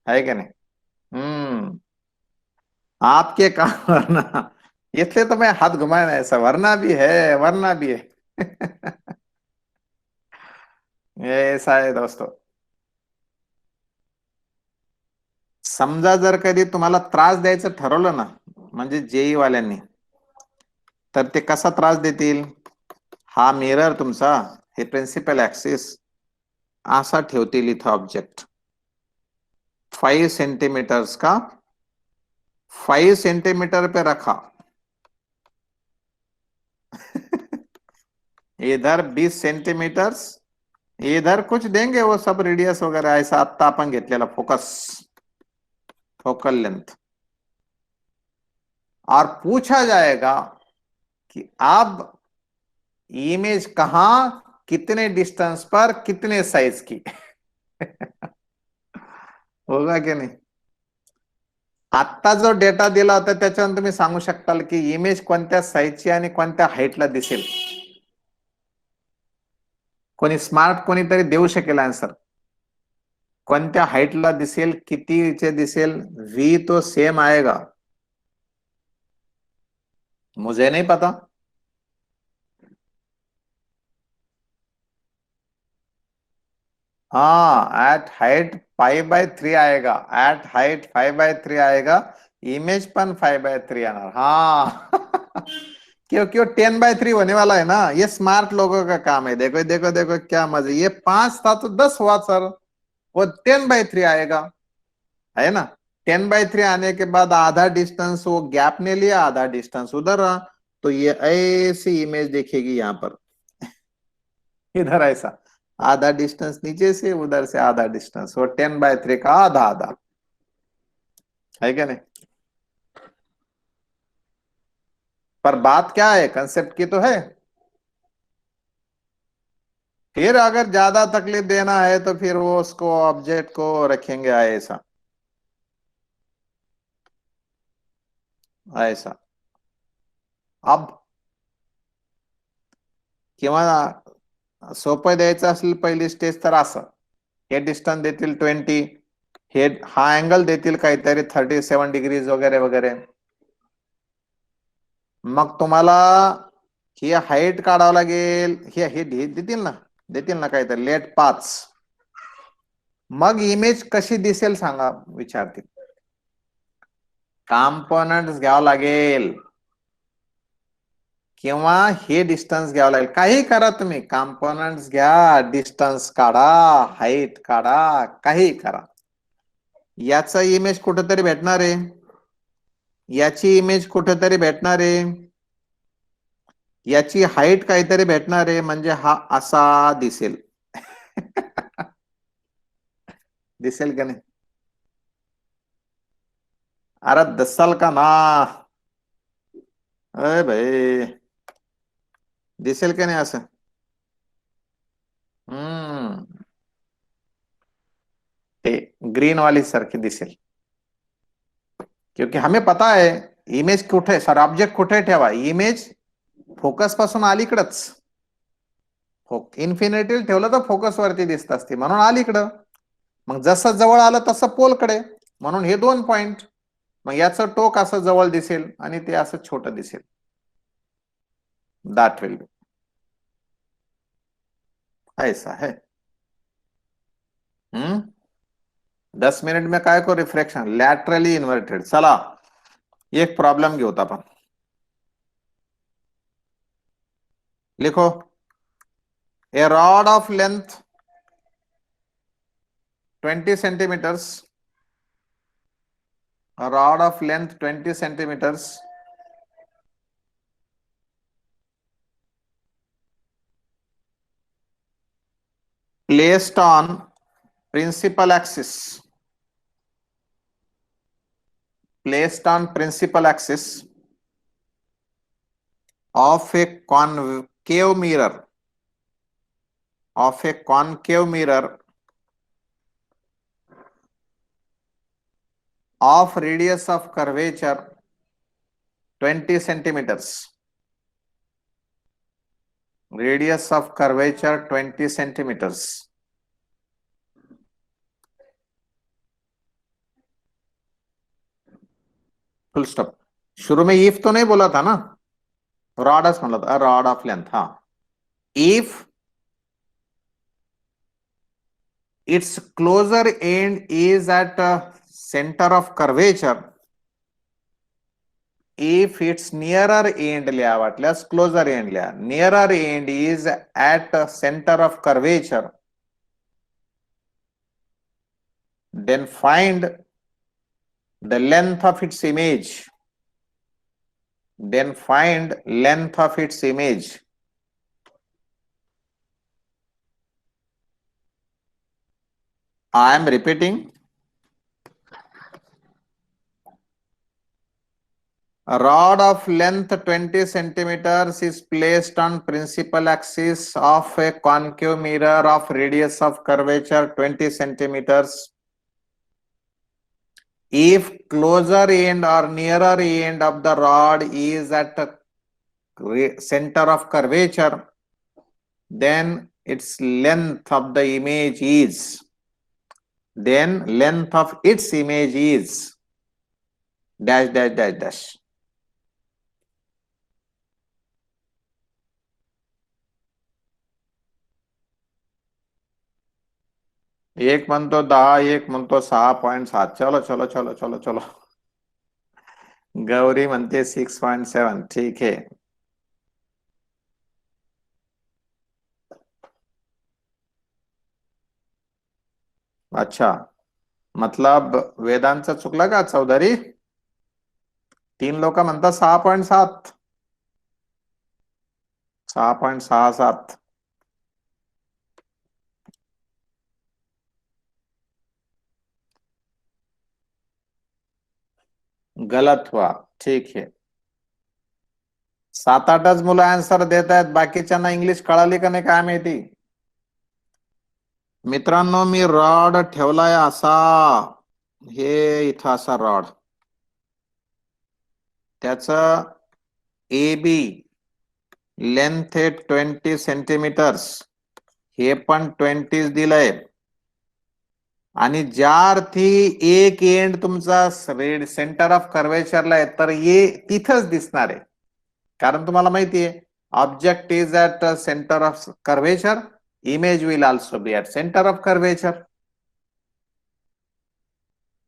है का नाही? आपके काम वरना, इसलिए तो मैं हाथ घुमाया ना ऐसा, वरना भी है, वरना भी है। ऐसा आहे दोस्तों। समजा जर कधी तुम्हाला त्रास द्यायचं ठरवलं ना, म्हणजे जेई वाल्यांनी, तर ते कसा त्रास देतील? हा मिरर तुमचा, हे प्रिन्सिपल ऍक्सिस असा ठेवतील इथं ऑब्जेक्ट 5 सेंटीमीटर्स का, 5 सेंटीमीटर पे रखा। इधर 20 सेंटीमीटर्स, इधर कुछ देंगे वो सब रेडियस वगैरह, ऐसा आत्ता आपण घेतलेला फोकस, फोकल लेंथ, और पूछा जाएगा कि अब इमेज कहां, कितने डिस्टेंस पर, कितने साइज की। होगा की नाही? आत्ता जो डेटा दिला होता त्याच्यावर तुम्ही सांगू शकताल की इमेज कोणत्या साईजची आणि कोणत्या हाईटला दिसेल? कोणी स्मार्ट कोणीतरी देऊ शकेल आन्सर, कोणत्या हाईटला दिसेल, कितीचे दिसेल? व्ही तो सेम आएगा, मुझे नहीं पता। हाँ, एट हाइट 5/3 आएगा, एट हाइट 5/3 आएगा, इमेज पण 5/3 आना, हाँ। क्योंकि वो 10/3 होने वाला है ना, ये स्मार्ट लोगों का काम है। देखो देखो देखो क्या मजे, ये 5 था तो 10 हुआ सर, वो 10/3 आएगा, है ना? 10/3 आने के बाद आधा डिस्टेंस वो गैप ने लिया, आधा डिस्टेंस उधर रहा, तो ये ऐसी इमेज दिखेगी यहाँ पर। इधर ऐसा आधा डिस्टेंस नीचे से, उधर से आधा डिस्टेंस, वो 10/3 का आधा आधा, है क्या नहीं? पर बात क्या है, कंसेप्ट की तो है। फिर अगर ज्यादा तकलीफ देना है तो फिर वो उसको ऑब्जेक्ट को रखेंगे ऐसा। ऐसा. अब किंवा सोपं द्यायचं असेल पहिली स्टेज तर असं, हे डिस्टन्स देतील 20, हे हा अँगल देतील काहीतरी 37 डिग्रीज वगैरे वगैरे. मग तुम्हाला ही हाईट काढावं लागेल, हे देतील ना काहीतरी लेट 5. मग इमेज कशी दिसेल सांगा विचारतील. कॉम्पोनंट्स घ्यावं लागेल किंवा हे डिस्टन्स घ्यावं लागेल. काही करा तुम्ही, कॉम्पोनंट्स घ्या, डिस्टन्स काढा, हाईट काढा, काही करा. याचा इमेज कुठेतरी भेटणार आहे, याची इमेज कुठेतरी भेटणार आहे, याची हाईट काहीतरी भेटणार आहे, म्हणजे हा असा दिसेल. दिसेल का नाही? अरे दिसल का ना? अरे भाई दिसेल का नाही असं? ते ग्रीन वाली सारखी दिसेल. क्योंकि हमें पता है इमेज कुठे, सर ऑब्जेक्ट कुठे ठेवा, इमेज फोकस पासून अलीकडच. इन्फिनिटी ठेवलं तर फोकस वरती दिसत असते, म्हणून अलीकडं. मग जसं जवळ आलं तसं पोलकडे, म्हणून हे 2 पॉइंट. मग याचं टोक असं जवळ दिसेल आणि ते असं छोटं दिसेल. दॅट विल बी ऐसा है. 10 मिनिट में काय को रिफ्रॅक्शन लॅटरली इन्व्हर्टेड. चला एक प्रॉब्लेम घेऊ आपण. लिखो, a rod of length 20 centimeters, a rod of length 20 centimeters placed on principal axis, placed on principal axis of a concave mirror, of a concave mirror of radius of curvature 20 centimeters, radius of curvature 20 centimeters. Full stop. शुरू में if तो नहीं बोला था ना, rods मतलब a rod of length. हाँ, if its closer end is at center of curvature, if its nearer end लिहा वाटल्यास closer end लिहा, nearer end is at center of curvature, then find the length of its image, then find length of its image. I am repeating, a rod of length 20 centimeters is placed on principal axis of a concave mirror of radius of curvature 20 centimeters. If closer end or nearer end of the rod is at the center of curvature, then its length of the image is, then length of its image is dash dash dash dash. एक म्हणतो 10, एक म्हणतो 6.7. चलो चलो चलो चलो चलो. गौरी म्हणते 6.7. ठीक है. अच्छा, मतलब वेदांचा चुकला का चौधरी? 3 लोक म्हणतात 6.7. 6.67. गलत हुआ. ठीक है. 7-8च मुलं आन्सर देत आहेत, बाकीच्यांना इंग्लिश कळाली का नाही काय माहिती. मित्रांनो मी रॉड ठेवलाय असा, हे इथं असा रॉड, त्याचं ए बी लेंथ आहे 20 सेंटीमीटर्स, हे पण 20 दिलंय, आणि ज्या अर्थी एक एंड तुमचा सेंटर ऑफ कर्वेचरला आहे तर ये तिथंच दिसणार आहे, कारण तुम्हाला माहितीये object is at centre of curvature, image will also be at centre of curvature.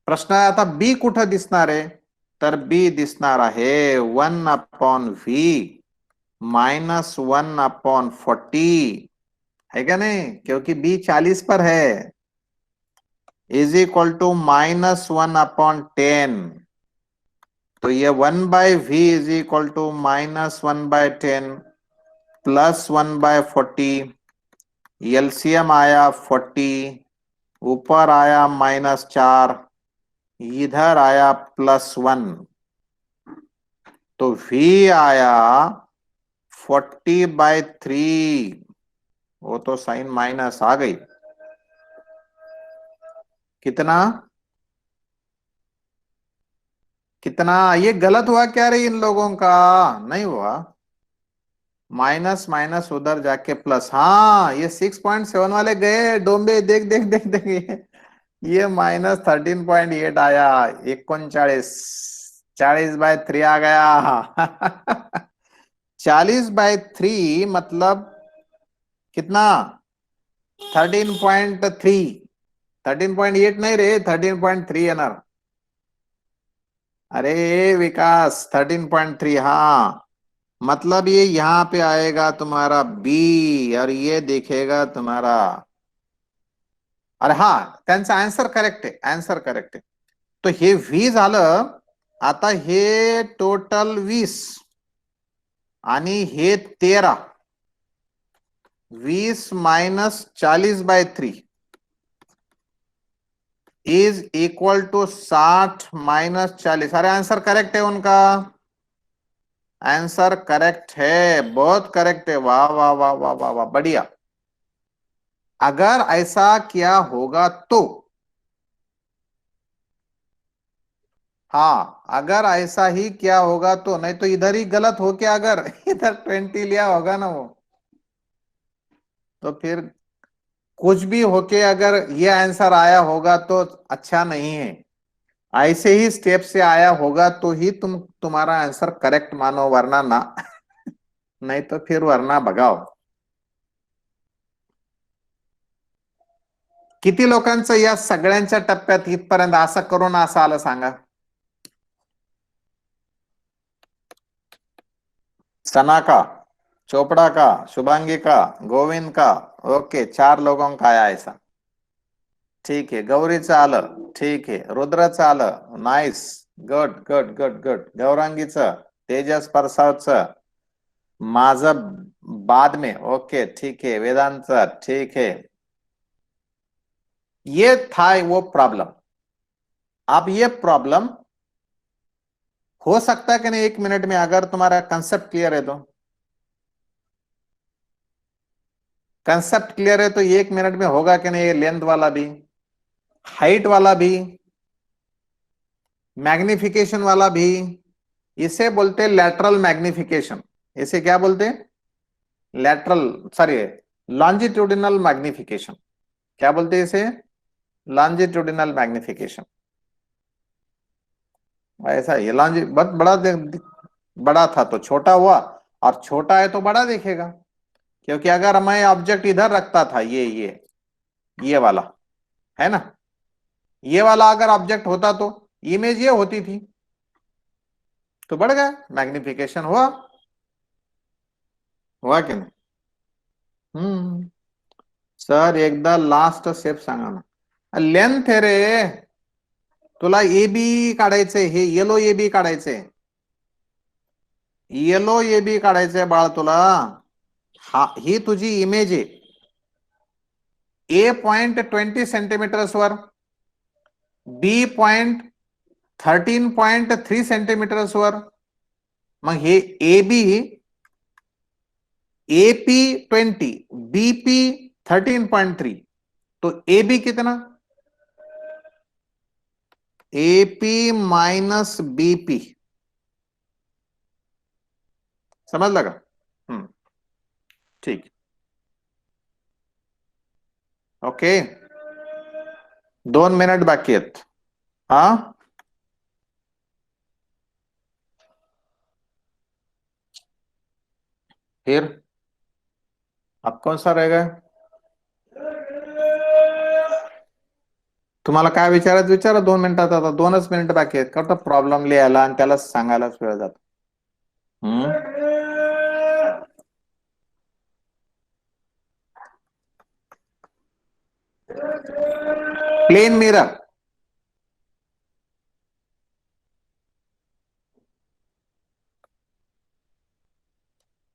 प्रश्न आहे आता बी कुठं दिसणार आहे, तर बी दिसणार आहे 1/v -1/40, है क्या नहीं, क्योंकि बी 40 पर है, इज इक्वल टू -1/10. तो ये 1/v is equal to -1/10 plus 1/40, LCM आया 40, ऊपर आया -4, इधर आया +1, तो v आया 40/3, वो तो साइन माइनस आ गई, कितना कितना, ये गलत हुआ क्या रे इन लोगों का, नहीं हुआ, माइनस माइनस उधर जाके प्लस, हाँ ये 6.7 वाले गए डोंबे, देख देख देख देख, ये -13.8 आया, 39, 40/3 आ गया. 40/3 मतलब कितना, 13.3, 13.8 नहीं रे, 13.3 है ना. अरे विकास 13.3, हाँ मतलब ये यहां पे आएगा तुम्हारा बी और ये दिखेगा तुम्हारा, अरे हा त्यांचा आन्सर करेक्ट आहे, आन्सर करेक्ट आहे. तो हे 20 झालं, आता हे टोटल 20 आणि हे 13, 20 -40/3 इज इक्वल टू 60 -40. अरे आंसर करेक्ट है उनका, आंसर करेक्ट है, बहुत करेक्ट है, वाह वाह वाह वाह वाह वाह, बढ़िया. अगर ऐसा किया होगा तो, हाँ अगर ऐसा ही किया होगा तो, नहीं तो इधर ही गलत हो के अगर इधर 20 लिया होगा ना वो, तो फिर कुछ भी होके अगर ये आंसर आया होगा तो अच्छा नहीं है, ऐसे ही स्टेप से आया होगा तो ही तुम्हारा आंसर करेक्ट मानो, वरना ना. नाही तर फिर वरना बघाव. किती लोकांचं या सगळ्यांच्या टप्प्यात इथपर्यंत असं करून असं आलं सांगा. सना का, चोपड़ा का, शुभांगी का, गोविंद का, ओके 4 लोगों का आया ऐसा. ठीक है, गौरीचं आलं, ठीक आहे, रुद्रचं आलं, nice, good good good good, गौरांगीचं, तेजस परसावचं, माझं बाद में, ओके ठीक है, वेदांत ठीक है. ये था वो प्रॉब्लम. अब ये प्रॉब्लम हो सकता है कि नहीं 1 मिनट में, अगर तुम्हारा कंसेप्ट क्लियर है तो, कंसेप्ट क्लियर है तो 1 मिनट में होगा कि नहीं, लेंथ वाला भी, हाइट वाला भी, मैग्निफिकेशन वाला भी. इसे बोलते लैटरल मैग्निफिकेशन, इसे क्या बोलते हैं, लैटरल, सॉरी लॉन्जिट्यूडिनल मैग्निफिकेशन. क्या बोलते हैं इसे, लॉन्जिट्यूडिनल मैग्निफिकेशन. ऐसा ये लॉन्जि बहुत बड़ा था तो छोटा हुआ, और छोटा है तो बड़ा दिखेगा, क्योंकि अगर मैं ऑब्जेक्ट इधर रखता था, ये वाला है ना, ये वाला अगर ऑब्जेक्ट होता तो इमेज ये होती थी, तो बढ़ गया, मैग्निफिकेशन हुआ कि नहीं. सर एकदा लास्ट स्टेप सांगा ना. लेंथ आहे रे, तुला ए बी काढायचंय, हे येलो ए बी काढायचंय, येलो ए बी काढायचंय बाळ तुला. हा ही तुझी इमेज आहे, A.20 सेंटीमीटर्स वर, B.13.3 सेंटीमीटर्स वर, मग हे ए बी AP20, BP13.3, तो ए बी कितना, AP - BP, समजलं का? ठीक. ओके, 2 मिनिट बाकी आहेत. हा, फिर अब कौन सा रहेगा? तुम्हाला काय विचारायचं विचारा. 2 मिनिटात, आता 2च मिनिट बाकी आहेत. का प्रॉब्लेम लिहायला आणि त्याला सांगायलाच वेळ जातो. Plane mirror,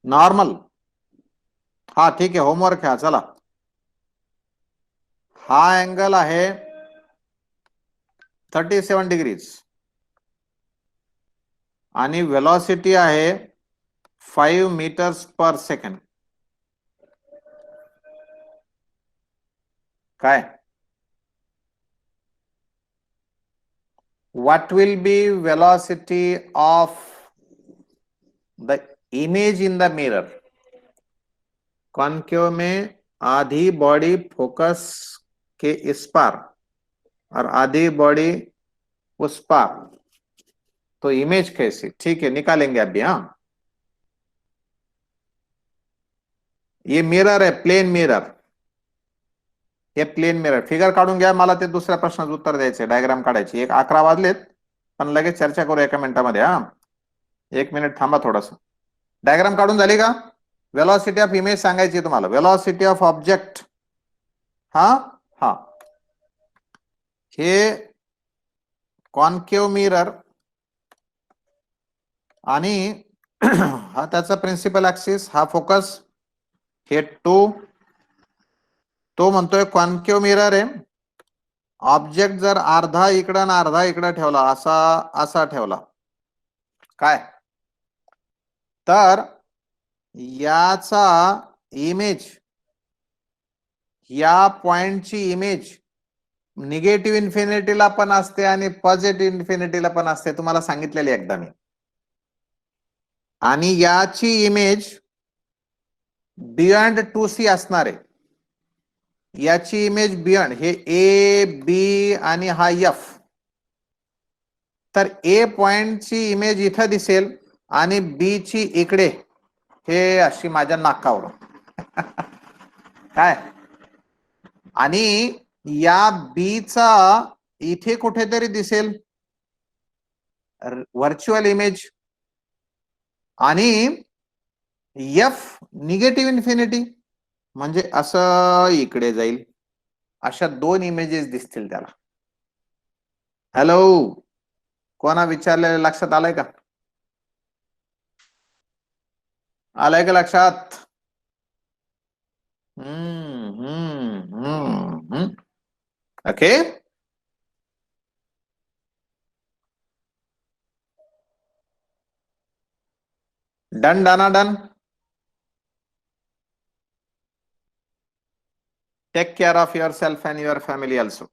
normal. हा ठीक आहे, होमवर्क आहे. चला, हा अँगल आहे 37 डिग्रीज आणि वेलॉसिटी आहे 5 मीटर्स पर सेकंड. काय? what will be velocity of the image in the mirror? Concave में आधी बॉडी फोकस के इस पार और आधी बॉडी उस पार, तो इमेज कैसी? ठीक है, निकालेंगे अभी. हाँ, ये मिरर आहे, प्लेन मिरर. हे प्लेन मिरर फिगर काढून घ्या. मला ते दुसऱ्या प्रश्नाचं उत्तर द्यायचंय, डायग्राम काढायची. 11 वाजलेत, पण लगेच चर्चा करू 1 मिनिटामध्ये. हा, 1 मिनिट थांबा थोडस. डायग्राम काढून झाली का? वेलॉसिटी ऑफ इमेज सांगायची तुम्हाला, वेलॉसिटी ऑफ ऑब्जेक्ट. हा हा, हे कॉन्केव मिरर आणि हा त्याचा प्रिन्सिपल ऍक्सिस, हा फोकस, हे तो म्हणतोय कॉन्केव मिरर आहे. ऑब्जेक्ट जर अर्धा इकडं आणि अर्धा इकडं ठेवला, असा ठेवला, काय तर याचा इमेज, या पॉइंटची इमेज निगेटिव्ह इन्फिनिटीला पण असते आणि पॉझिटिव्ह इन्फिनिटीला पण असते, तुम्हाला सांगितलेले एकदा मी. आणि याची इमेज बियॉन्ड 2C असणार आहे. याची इमेज बियॉन्ड, हे ए बी आणि हा एफ, तर ए पॉइंटची इमेज इथं दिसेल आणि बी ची इकडे, हे अशी माझ्या नाकावर. काय? आणि या बी चा इथे कुठेतरी दिसेल व्हर्च्युअल इमेज, आणि एफ निगेटिव्ह इन्फिनिटी, म्हणजे असं इकडे जाईल. अशा 2 इमेजेस दिसतील त्याला. हॅलो, कोणा विचारलेलं लक्षात आलंय का? आलंय का लक्षात? ओके, डन डाना done. Take care of yourself and your family also.